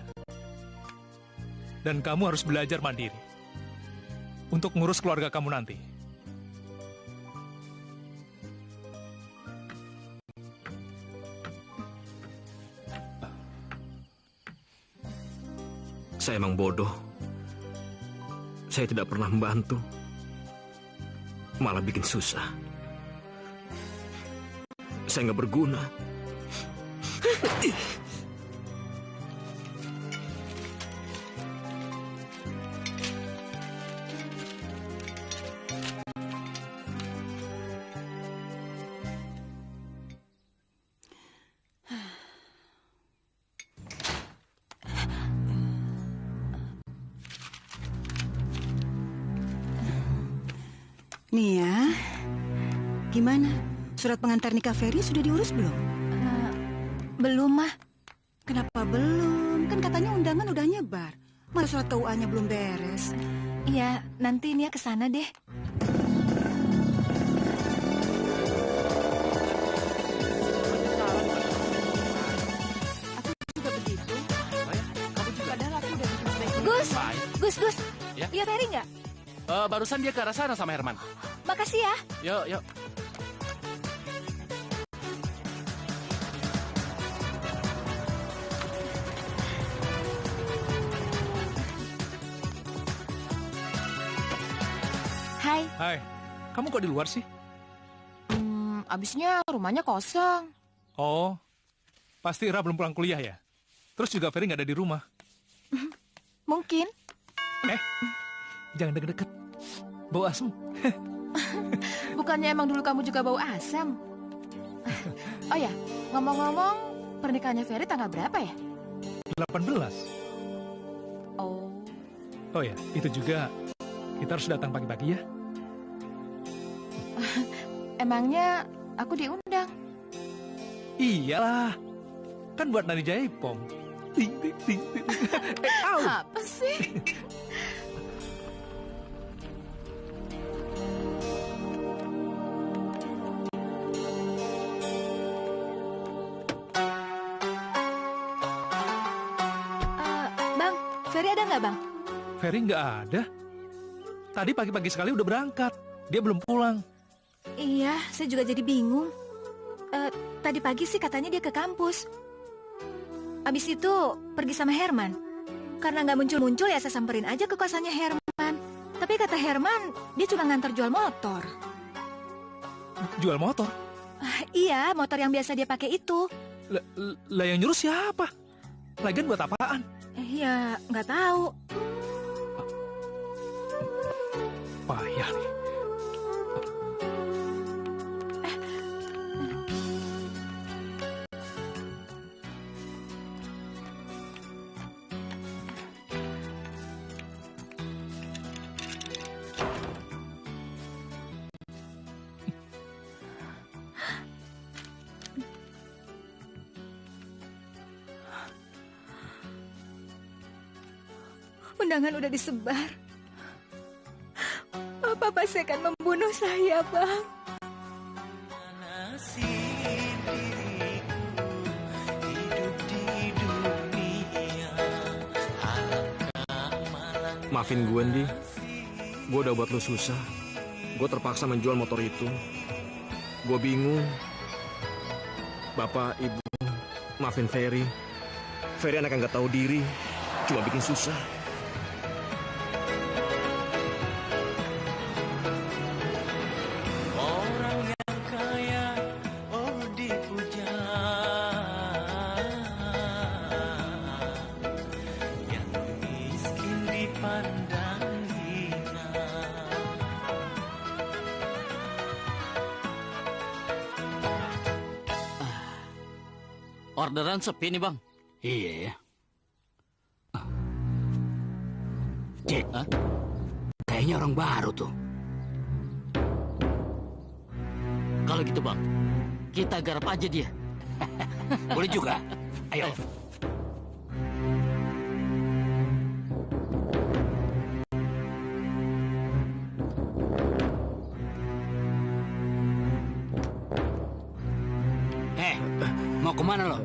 Dan kamu harus belajar mandiri untuk ngurus keluarga kamu nanti. Saya emang bodoh. Saya tidak pernah membantu. Malah bikin susah. Saya nggak berguna. Nia, gimana? Surat pengantar nikah Ferry sudah diurus belum? Belum, Mah. Kenapa belum? Kan katanya undangan udah nyebar. Masa surat KUA-nya belum beres? Iya, nanti Nia ke sana deh. Gus. Ya? Iya Ferry nggak? Barusan dia ke arah sana sama Herman. Makasih ya. Yuk. Hai, kamu kok di luar sih? Abisnya rumahnya kosong. Oh, pasti Ira belum pulang kuliah ya? Terus juga Ferry nggak ada di rumah. Mungkin. Jangan deket-deket. Bau asem. Bukannya emang dulu kamu juga bau asam? Oh ya, ngomong-ngomong, pernikahannya Ferry tanggal berapa ya? 18. Oh ya, itu juga kita harus datang pagi-pagi ya. Emangnya aku diundang? Iyalah, kan buat Nani Jaipong. Ting. Apa sih? Bang, Ferry ada nggak, Bang? Ferry nggak ada. Tadi pagi-pagi sekali udah berangkat. Dia belum pulang. Iya, saya juga jadi bingung. Tadi pagi sih katanya dia ke kampus. Abis itu pergi sama Herman. Karena nggak muncul-muncul ya saya samperin aja ke kosannya Herman. Tapi kata Herman, dia cuma ngantar jual motor. Jual motor? Iya, motor yang biasa dia pakai itu. Lah yang nyuruh siapa? Lagian buat apaan? Iya, nggak tahu. Payah nih. Undangan udah disebar. Papa pasti akan membunuh saya, Bang. Maafin gue, Ndi. Gue udah buat lu susah. Gue terpaksa menjual motor itu. Gue bingung. Bapak, Ibu, maafin Ferry. Ferry anak yang gak tahu diri. Cuma bikin susah. Orderan sepi nih, Bang. Iya ya. Cek, kayaknya orang baru tuh. Kalau gitu, Bang, kita garap aja dia. Boleh juga. Ayo. Mau kemana lo?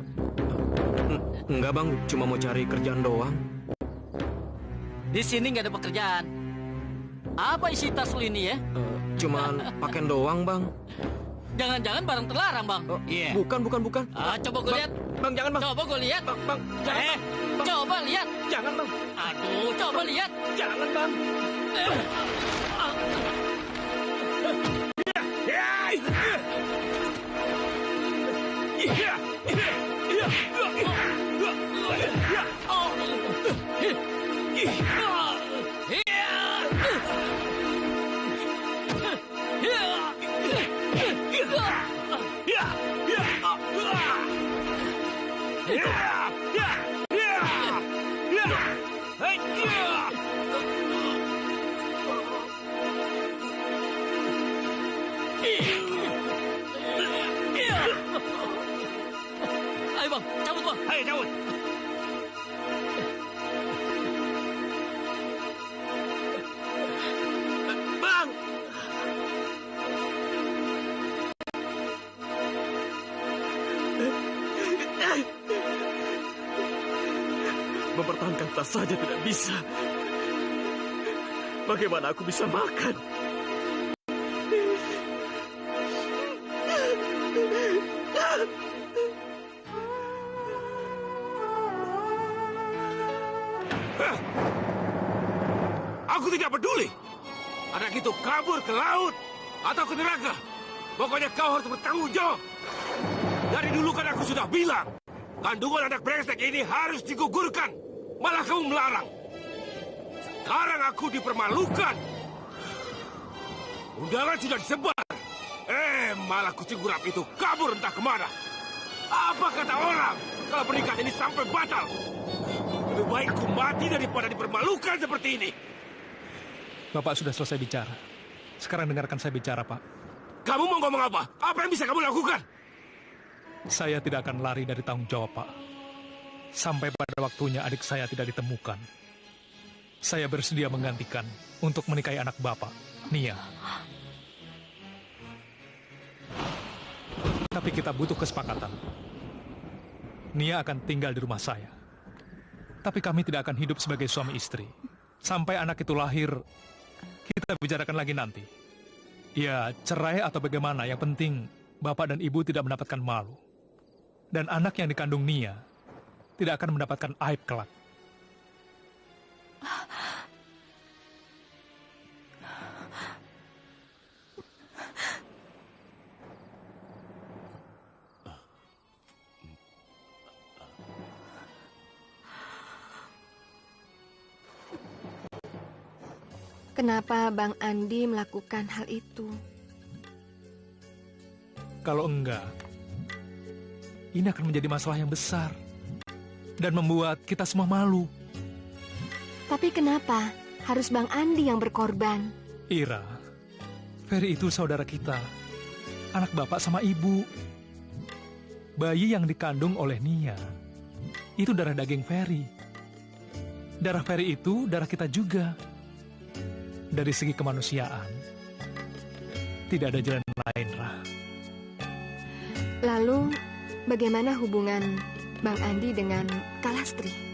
Enggak, Bang. Cuma mau cari kerjaan doang. Di sini nggak ada pekerjaan. Apa isi tas lu ini ya? Cuman pakaian doang, Bang. Jangan-jangan barang terlarang, Bang. Iya. Bukan. Coba gue lihat. Bang, jangan, Bang. Coba gue lihat. Bang, jangan. Bang. Coba lihat. Jangan, Bang. Aduh, coba lihat. Jangan, Bang. Ayo, Bang, cabut, Bang. Ayo, cabut. Bang! Mempertahankan tas saja tidak bisa. Bagaimana aku bisa makan? Aku tidak peduli. Anak itu kabur ke laut atau ke neraka. Pokoknya kau harus bertanggung jawab. Dari dulu kan aku sudah bilang, kandungan anak brengsek ini harus digugurkan. Malah kamu melarang. Sekarang aku dipermalukan. Undangan sudah disebar. Malah kucing gurap itu kabur entah kemana. Apa kata orang kalau pernikahan ini sampai batal? Lebih baik aku mati daripada dipermalukan seperti ini. Bapak sudah selesai bicara. Sekarang dengarkan saya bicara, Pak. Kamu mau ngomong apa? Apa yang bisa kamu lakukan? Saya tidak akan lari dari tanggung jawab, Pak. Sampai pada waktunya adik saya tidak ditemukan. Saya bersedia menggantikan untuk menikahi anak Bapak, Nia. Tapi kita butuh kesepakatan. Nia akan tinggal di rumah saya. Tapi kami tidak akan hidup sebagai suami istri. Sampai anak itu lahir, kita bicarakan lagi nanti. Ya, cerai atau bagaimana, yang penting Bapak dan Ibu tidak mendapatkan malu. Dan anak yang dikandung Nia tidak akan mendapatkan aib kelak. Kenapa Bang Andi melakukan hal itu? Kalau enggak, ini akan menjadi masalah yang besar dan membuat kita semua malu. Tapi kenapa harus Bang Andi yang berkorban? Ira, Ferry itu saudara kita, anak bapak sama ibu. Bayi yang dikandung oleh Nia, itu darah daging Ferry. Darah Ferry itu darah kita juga. Dari segi kemanusiaan, tidak ada jalan lain, Rah. Lalu, bagaimana hubungan Bang Andi dengan Kalastri?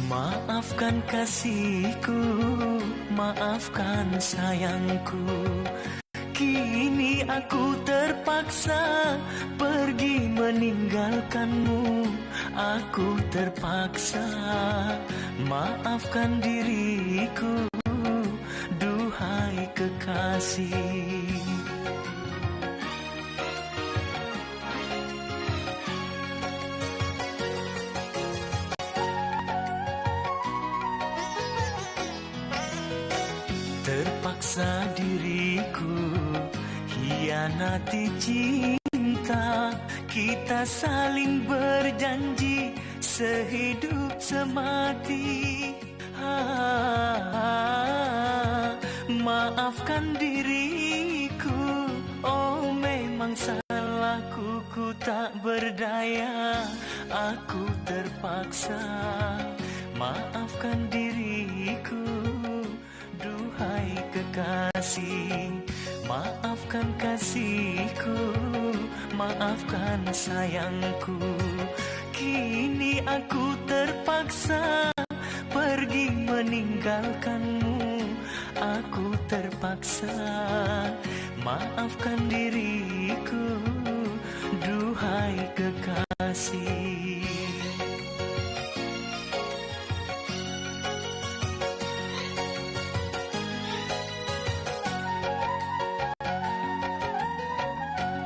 Maafkan kasihku, maafkan sayangku, Kini aku terpaksa pergi meninggalkanmu. Aku terpaksa, maafkan diriku, duhai kekasih. Terpaksa diriku hianati cinta, kita saling berjanji sehidup semati. Maafkan diriku, oh memang salahku, ku tak berdaya, aku terpaksa. Maafkan diriku, duhai kekasih, maafkan kasihku, maafkan sayangku. Kini aku terpaksa pergi meninggalkanmu. Aku terpaksa, maafkan diriku, duhai kekasih.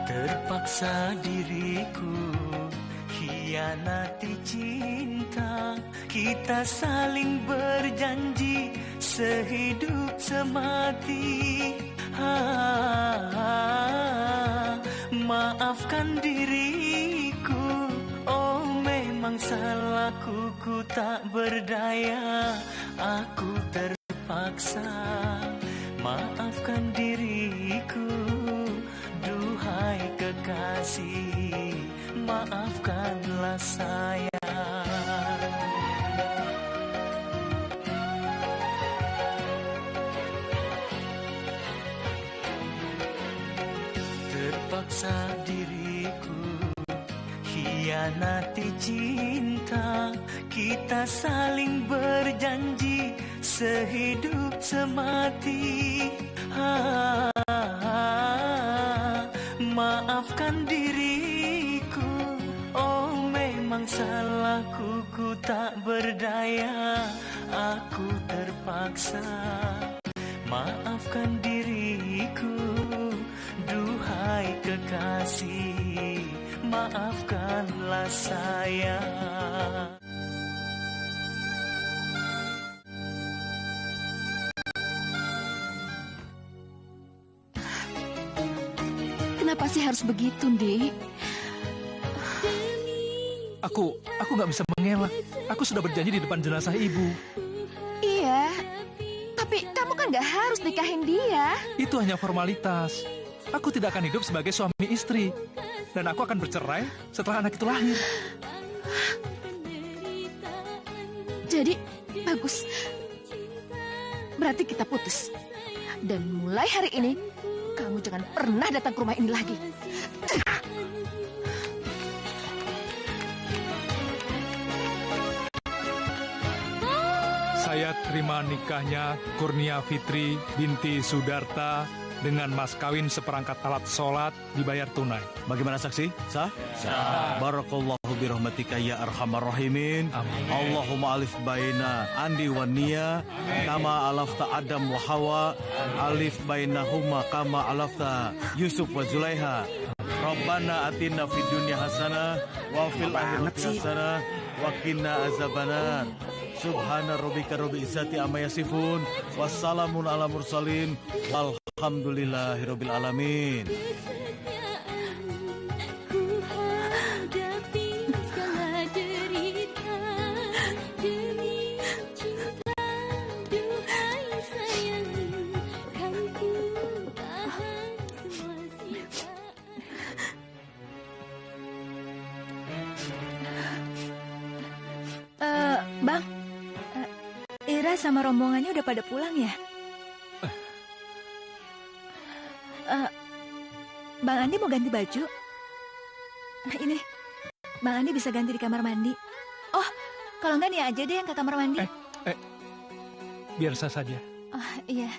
Terpaksa diriku hianati cinta, kita saling berjanji sehidup semati. Maafkan diriku, oh memang salahku, ku tak berdaya, aku terpaksa. Maafkan diriku, duhai kekasih, maafkanlah saya. Terpaksa diriku hianati cinta, kita saling berjanji sehidup semati. Maafkan diriku, oh memang salahku, ku tak berdaya, aku terpaksa. Maafkan diriku, duhai kekasih, maafkanlah saya. Kenapa sih harus begitu, Dik? Aku nggak bisa mengelak. Aku sudah berjanji di depan jenazah ibu. Iya, tapi kamu kan nggak harus nikahin dia. Itu hanya formalitas. Aku tidak akan hidup sebagai suami istri. Dan aku akan bercerai setelah anak itu lahir. Jadi, bagus. Berarti kita putus. Dan mulai hari ini, kamu jangan pernah datang ke rumah ini lagi. Saya terima nikahnya Kurnia Fitri binti Sudarta dengan mas kawin seperangkat alat sholat dibayar tunai. Bagaimana saksi? Sah? Sah. Barakallahu birahmatika ya arhamar rahimin. Allahumma alif baina Andi wa Nia kama alafta Adam wa Hawa, alif bainahuma kama alafta Yusuf wa Zulaiha. Rabbana atina fid dunya hasanah wa fil akhirati hasanah wa qina azabannar. Subhana rabbika rabbil izzati amma yasifun, wassalamun ala mursalin, walhamdulillahirabbil alamin. Bang, Ira sama rombongannya udah pada pulang ya? Bang Andi mau ganti baju? Ini, Bang Andi bisa ganti di kamar mandi. Oh, kalau enggak nih aja deh yang ke kamar mandi. Biar saya saja. Oh, iya.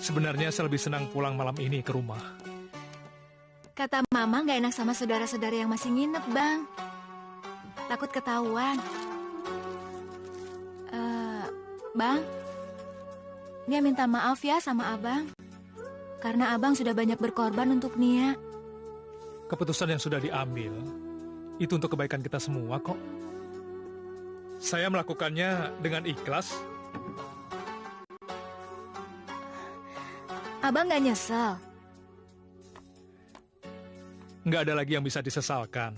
Sebenarnya saya lebih senang pulang malam ini ke rumah. Kata Mama nggak enak sama saudara-saudara yang masih nginep, Bang. Takut ketahuan. Bang, Nia minta maaf ya sama Abang. Karena Abang sudah banyak berkorban untuk Nia. Keputusan yang sudah diambil, itu untuk kebaikan kita semua kok. Saya melakukannya dengan ikhlas. Abang nggak nyesel? Nggak ada lagi yang bisa disesalkan.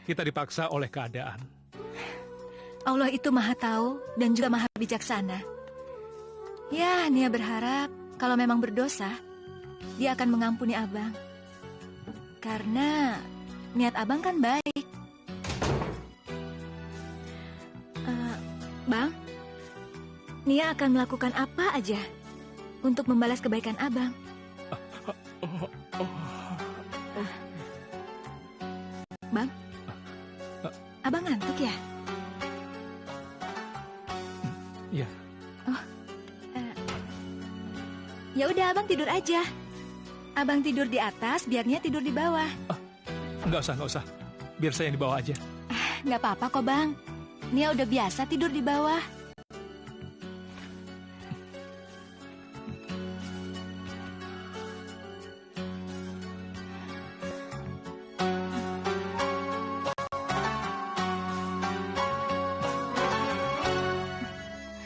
Kita dipaksa oleh keadaan. Allah itu maha tahu dan juga maha bijaksana. Ya, Nia berharap kalau memang berdosa, dia akan mengampuni Abang. Karena niat Abang kan baik. Bang, Nia akan melakukan apa aja untuk membalas kebaikan Abang. Bang, Abang ngantuk ya? Iya. Oh, ya udah Abang tidur aja. Abang tidur di atas, biar Nia tidur di bawah. Nggak usah. Biar saya yang di bawah aja. Nggak apa-apa kok, Bang. Nia udah biasa tidur di bawah.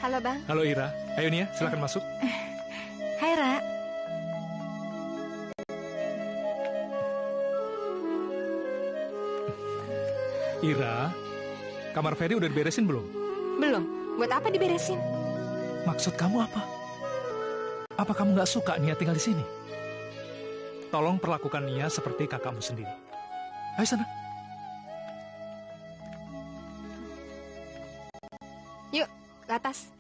Halo, Bang. Halo Ira. Ayo Nia, silakan masuk. Hai, Ra. Ira, kamar Ferry udah diberesin belum? Belum. Buat apa diberesin? Maksud kamu apa? Apa kamu nggak suka Nia tinggal di sini? Tolong perlakukan Nia seperti kakakmu sendiri. Ayo sana. Yuk, ke atas.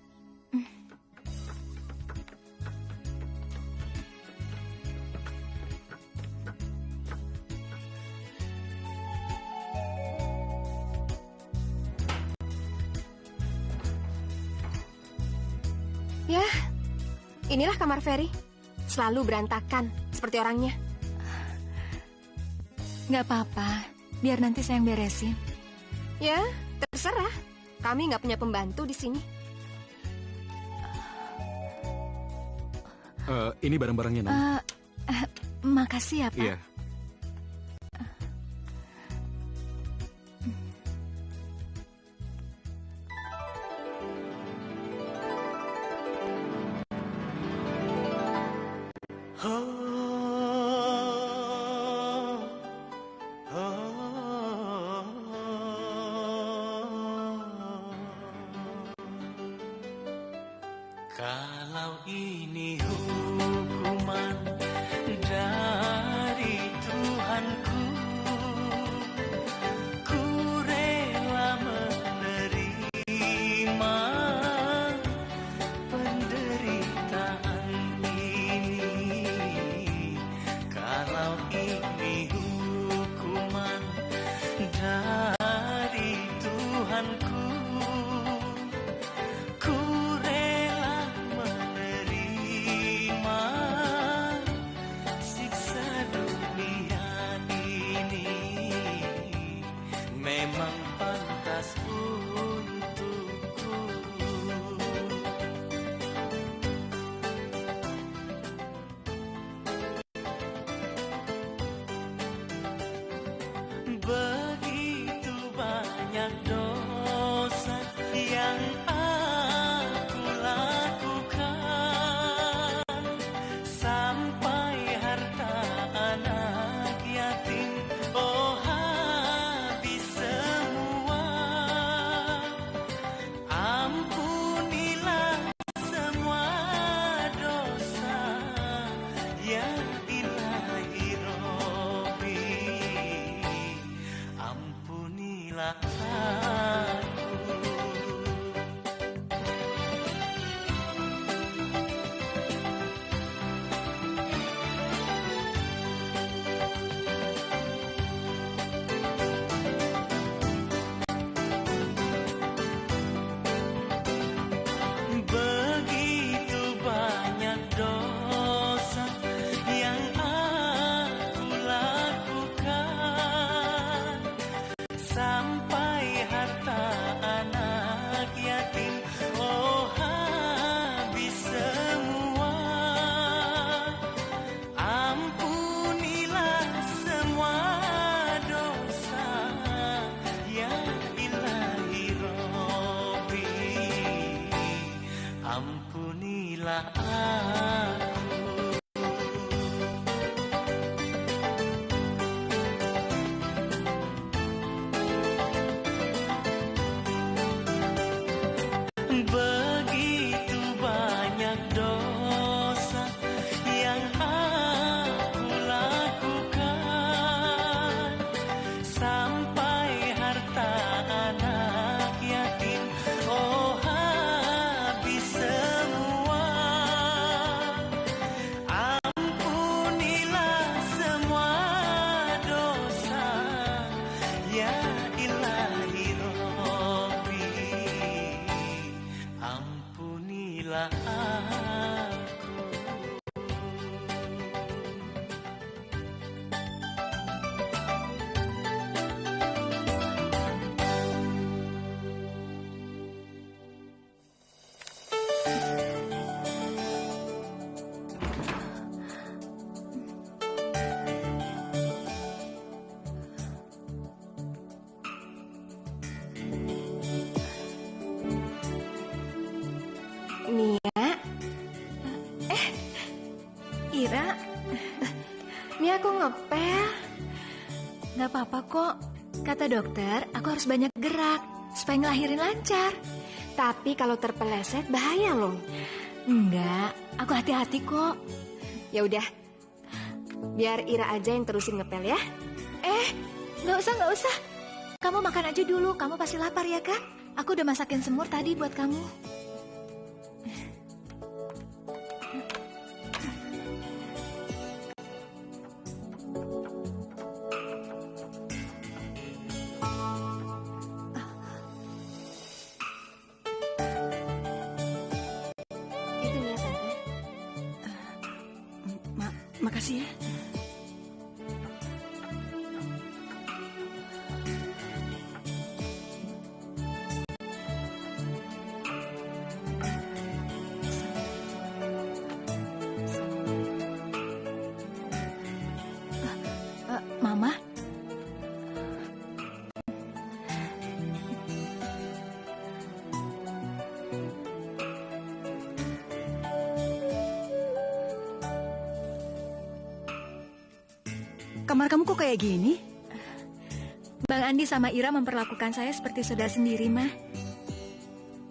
Ya, inilah kamar Ferry. Selalu berantakan, seperti orangnya. Nggak apa-apa, biar nanti saya yang beresin. Ya, terserah. Kami nggak punya pembantu di sini. Ini barang-barangnya, Nan. Makasih ya, Pak. Iya. Kalau ini hukuman dari Tuhanku, ku rela menerima penderitaan ini. Kalau ini hukuman dari Tuhanku, ku rela menerima ampunilah aku. Begitu banyak dosa yang aku lakukan, sampai harta anak yatim, oh habis semua. Ampunilah semua dosa, ya ilahi Rabbi, ampunilah aku. Nia? Ira? Nia, aku ngepel. Gak apa-apa kok. Kata dokter, aku harus banyak gerak supaya ngelahirin lancar. Tapi kalau terpeleset bahaya loh. Enggak, aku hati-hati kok. Ya udah, biar Ira aja yang terusin ngepel ya. Gak usah. Kamu makan aja dulu, kamu pasti lapar ya kan? Aku udah masakin semur tadi buat kamu. Itu Nia, Tante. Makasih ya. Mama? Kamar kamu kok kayak gini? Bang Andi sama Ira memperlakukan saya seperti saudara sendiri, Ma.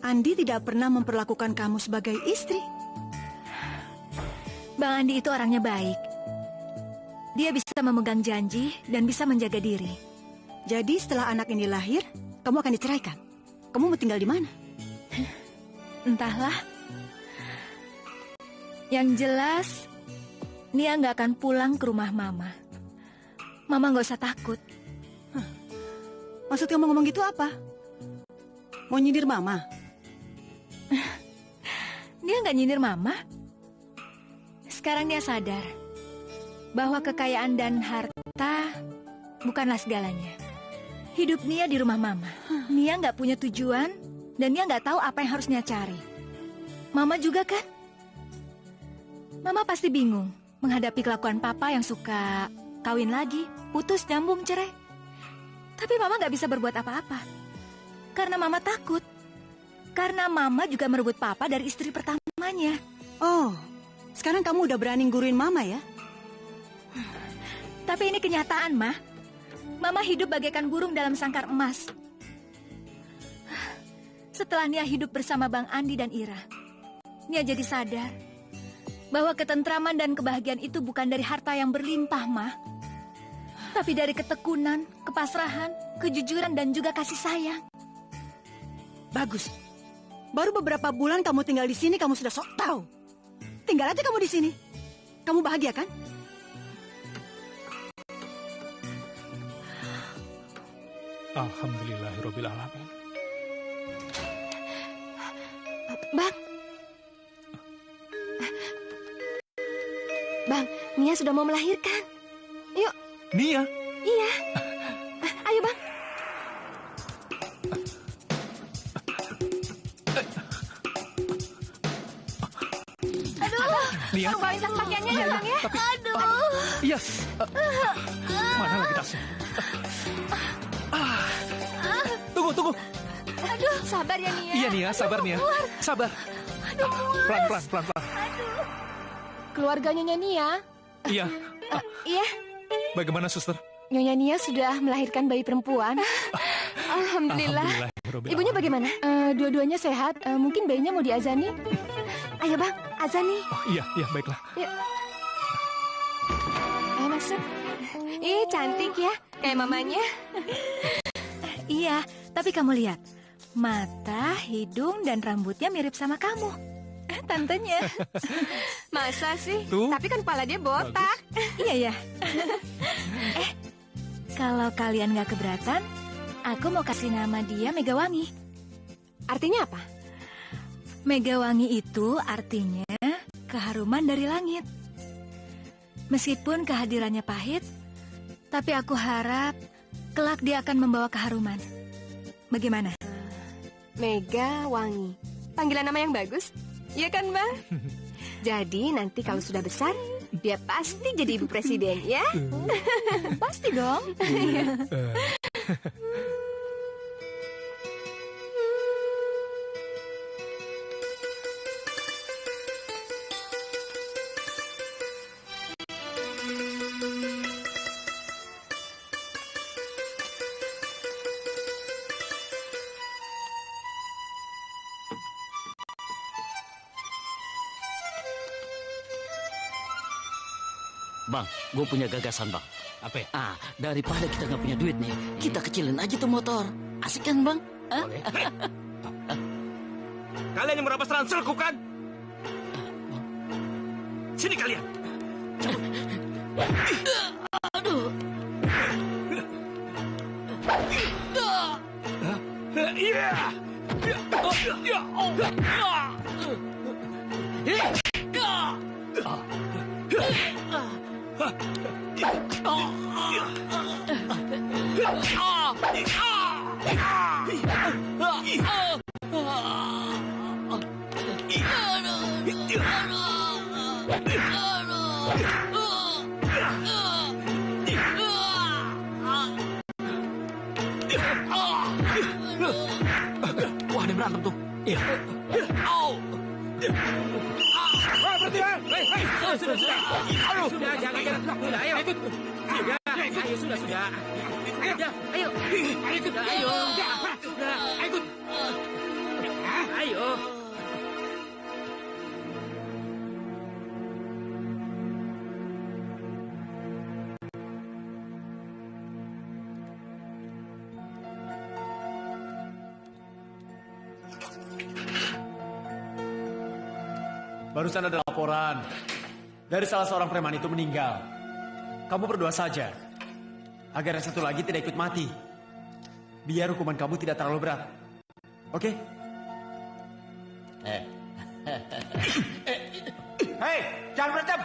Andi tidak pernah memperlakukan kamu sebagai istri. Bang Andi itu orangnya baik. Dia bisa memegang janji dan bisa menjaga diri. Jadi setelah anak ini lahir, kamu akan diceraikan. Kamu mau tinggal di mana? Entahlah. Yang jelas, Nia nggak akan pulang ke rumah Mama. Mama nggak usah takut. Maksud kamu ngomong gitu apa? Mau nyindir Mama? Dia nggak nyindir Mama. Sekarang Nia sadar bahwa kekayaan dan harta bukanlah segalanya. Hidup Nia di rumah Mama. Nia nggak punya tujuan dan Nia nggak tahu apa yang harus Nia cari. Mama juga kan? Mama pasti bingung menghadapi kelakuan Papa yang suka kawin lagi, putus, nyambung, cerai. Tapi Mama nggak bisa berbuat apa-apa. Karena Mama takut. Karena Mama juga merebut Papa dari istri pertamanya. Oh, sekarang kamu udah berani guruin Mama ya? Tapi ini kenyataan, Ma. Mama hidup bagaikan burung dalam sangkar emas. Setelah Nia hidup bersama Bang Andi dan Ira, Nia jadi sadar bahwa ketentraman dan kebahagiaan itu bukan dari harta yang berlimpah, Ma. Tapi dari ketekunan, kepasrahan, kejujuran, dan juga kasih sayang. Bagus. Baru beberapa bulan kamu tinggal di sini, kamu sudah sok tahu. Tinggal aja kamu di sini. Kamu bahagia kan? Alhamdulillahirabbil alamin. Bang, Nia sudah mau melahirkan. Yuk. Nia? Iya. Ayo, Bang. Aduh, Nia? bawain tas pakaiannya ya, Bang ya. Tapi, aduh. Iya. Mana lagi tasnya? Tunggu. Aduh, sabar ya Nia. Iya Nia, sabar Nia. Sabar. Pelan. Keluarga Nyonya Nia. Iya. Iya, Bagaimana, suster? Nyonya Nia sudah melahirkan bayi perempuan. Alhamdulillah. Ibunya bagaimana? Dua-duanya sehat. Mungkin bayinya mau diazani. Ayo bang, azani. Iya, baiklah. Yuk. Ayo masuk. Ih, cantik ya, kayak mamanya. Iya, tapi kamu lihat. Mata, hidung, dan rambutnya mirip sama kamu. Tantenya. Masa sih? Tuh. Tapi kan kepala dia botak. Iya ya. Kalau kalian gak keberatan, aku mau kasih nama dia Megawangi. Artinya apa? Megawangi itu artinya keharuman dari langit. Meskipun kehadirannya pahit, tapi aku harap kelak dia akan membawa keharuman. Bagaimana? Megawangi. Panggilan nama yang bagus. Iya kan, Bang? Jadi nanti kalau sudah besar, dia pasti jadi ibu presiden, ya? Pasti dong. Bang, gue punya gagasan, Bang. Apa? Daripada kita nggak punya duit nih, kita kecilin aja tuh motor. Asik kan, Bang? Boleh. Kalian yang merampas ranselku kan? Sini kalian. Aduh. Iya. Wah, ada berantem tuh. Iya. Berhenti, hei, sudah. Aduh, jangan sudah, ayo. Sudah, ayo, sudah. Ya, ayo. Sudah, ayo. Sudah, ikut. Ayo. Barusan ada laporan dari salah seorang preman itu meninggal. Kamu berdoa saja agar yang satu lagi tidak ikut mati. Biar hukuman kamu tidak terlalu berat. Oke? Hei, jangan berantem.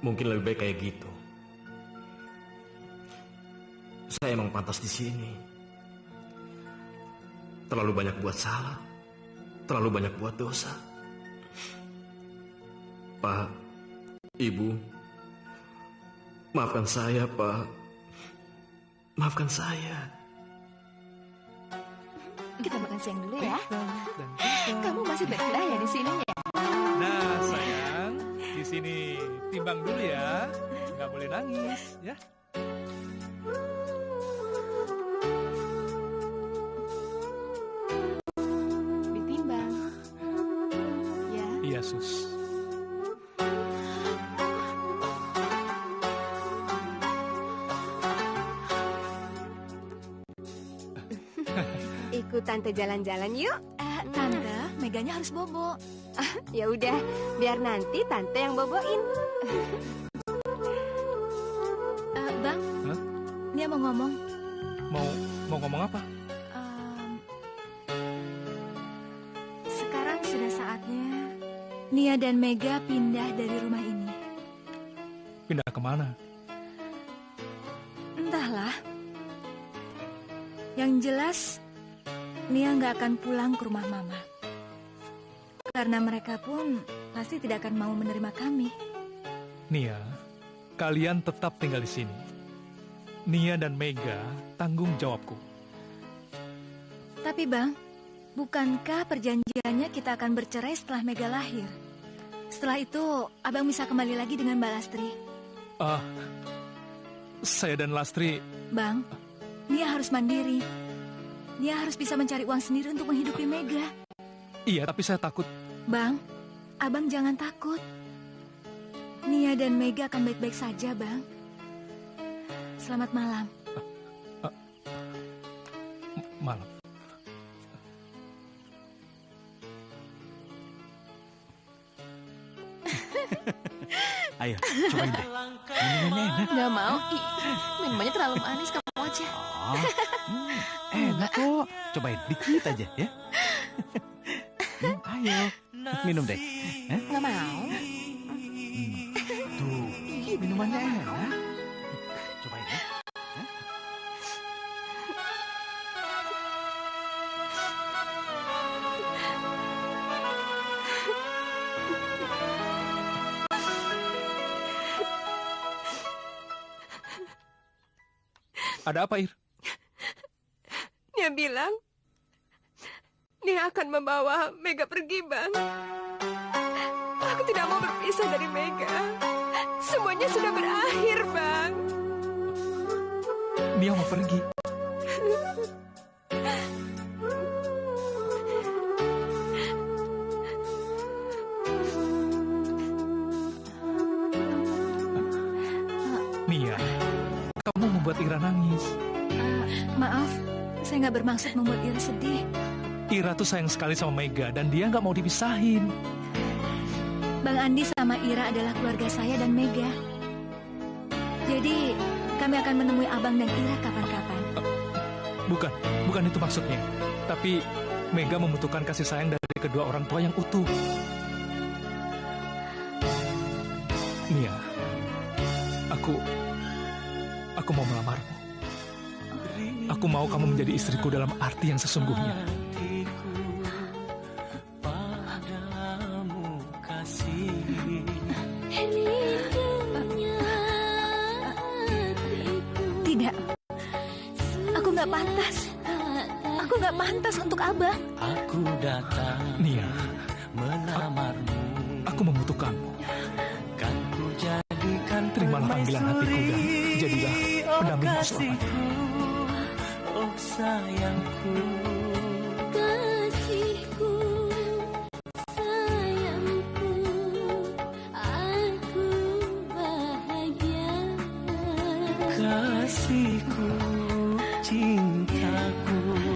Mungkin lebih baik kayak gitu. Saya emang pantas di sini. Terlalu banyak buat salah, terlalu banyak buat dosa. Pak, Ibu, maafkan saya, Pak. Maafkan saya. Kita makan siang dulu ya. Kamu masih betah ya di sini ya? Nah, sayang, di sini timbang dulu ya. Nggak boleh nangis, ya. Ditimbang. Ya. Iya, Sus. Ikut tante jalan-jalan yuk. Tante, Meganya harus bobo. Ya udah, biar nanti tante yang boboin. Bang, dia mau ngomong. Mau ngomong apa? Sekarang sudah saatnya Nia dan Mega pindah dari rumah ini. Pindah kemana? Entahlah. Yang jelas, Nia nggak akan pulang ke rumah Mama. Karena mereka pun pasti tidak akan mau menerima kami. Nia, kalian tetap tinggal di sini. Nia dan Mega tanggung jawabku. Tapi Bang, bukankah perjanjiannya kita akan bercerai setelah Mega lahir? Setelah itu, Abang bisa kembali lagi dengan Mbak Lastri. Saya dan Lastri... Bang, Nia harus mandiri. Nia harus bisa mencari uang sendiri untuk menghidupi Mega. Iya, tapi saya takut. Bang, Abang jangan takut. Nia dan Mega akan baik-baik saja, Bang. Selamat malam. Malam. Ayo, cobain deh. Minumannya enak. Nggak mau. Minumannya terlalu manis, kamu aja. Enak kok. Cobain dikit aja ya. Ayo, minum deh. Nggak mau. Tuh, minumannya enak. Cobain ya. Ada apa, Ir? Dia bilang, dia akan membawa Mega pergi, Bang. Aku tidak mau berpisah dari Mega. Semuanya sudah berakhir, Bang. Dia mau pergi. Nia, kamu membuat Ira nangis. Maaf, saya nggak bermaksud membuat Ira sedih. Ira tuh sayang sekali sama Mega dan dia nggak mau dipisahin. Bang Andi sama Ira adalah keluarga saya dan Mega. Jadi, kami akan menemui Abang dan Ira kapan-kapan. Bukan itu maksudnya. Tapi Mega membutuhkan kasih sayang dari kedua orang tua yang utuh. Nia, aku mau melamarmu. Aku mau kamu menjadi istriku dalam arti yang sesungguhnya. Tidak, aku nggak pantas. Aku nggak pantas untuk Abang. Aku datang Nia, melamarmu. Aku membutuhkanmu. Kan ku jadikan terimalah panggilan hatiku dan jadilah pendampingku selamanya. Oh sayangku, kasihku, sayangku, aku bahagia. kasihku, cintaku.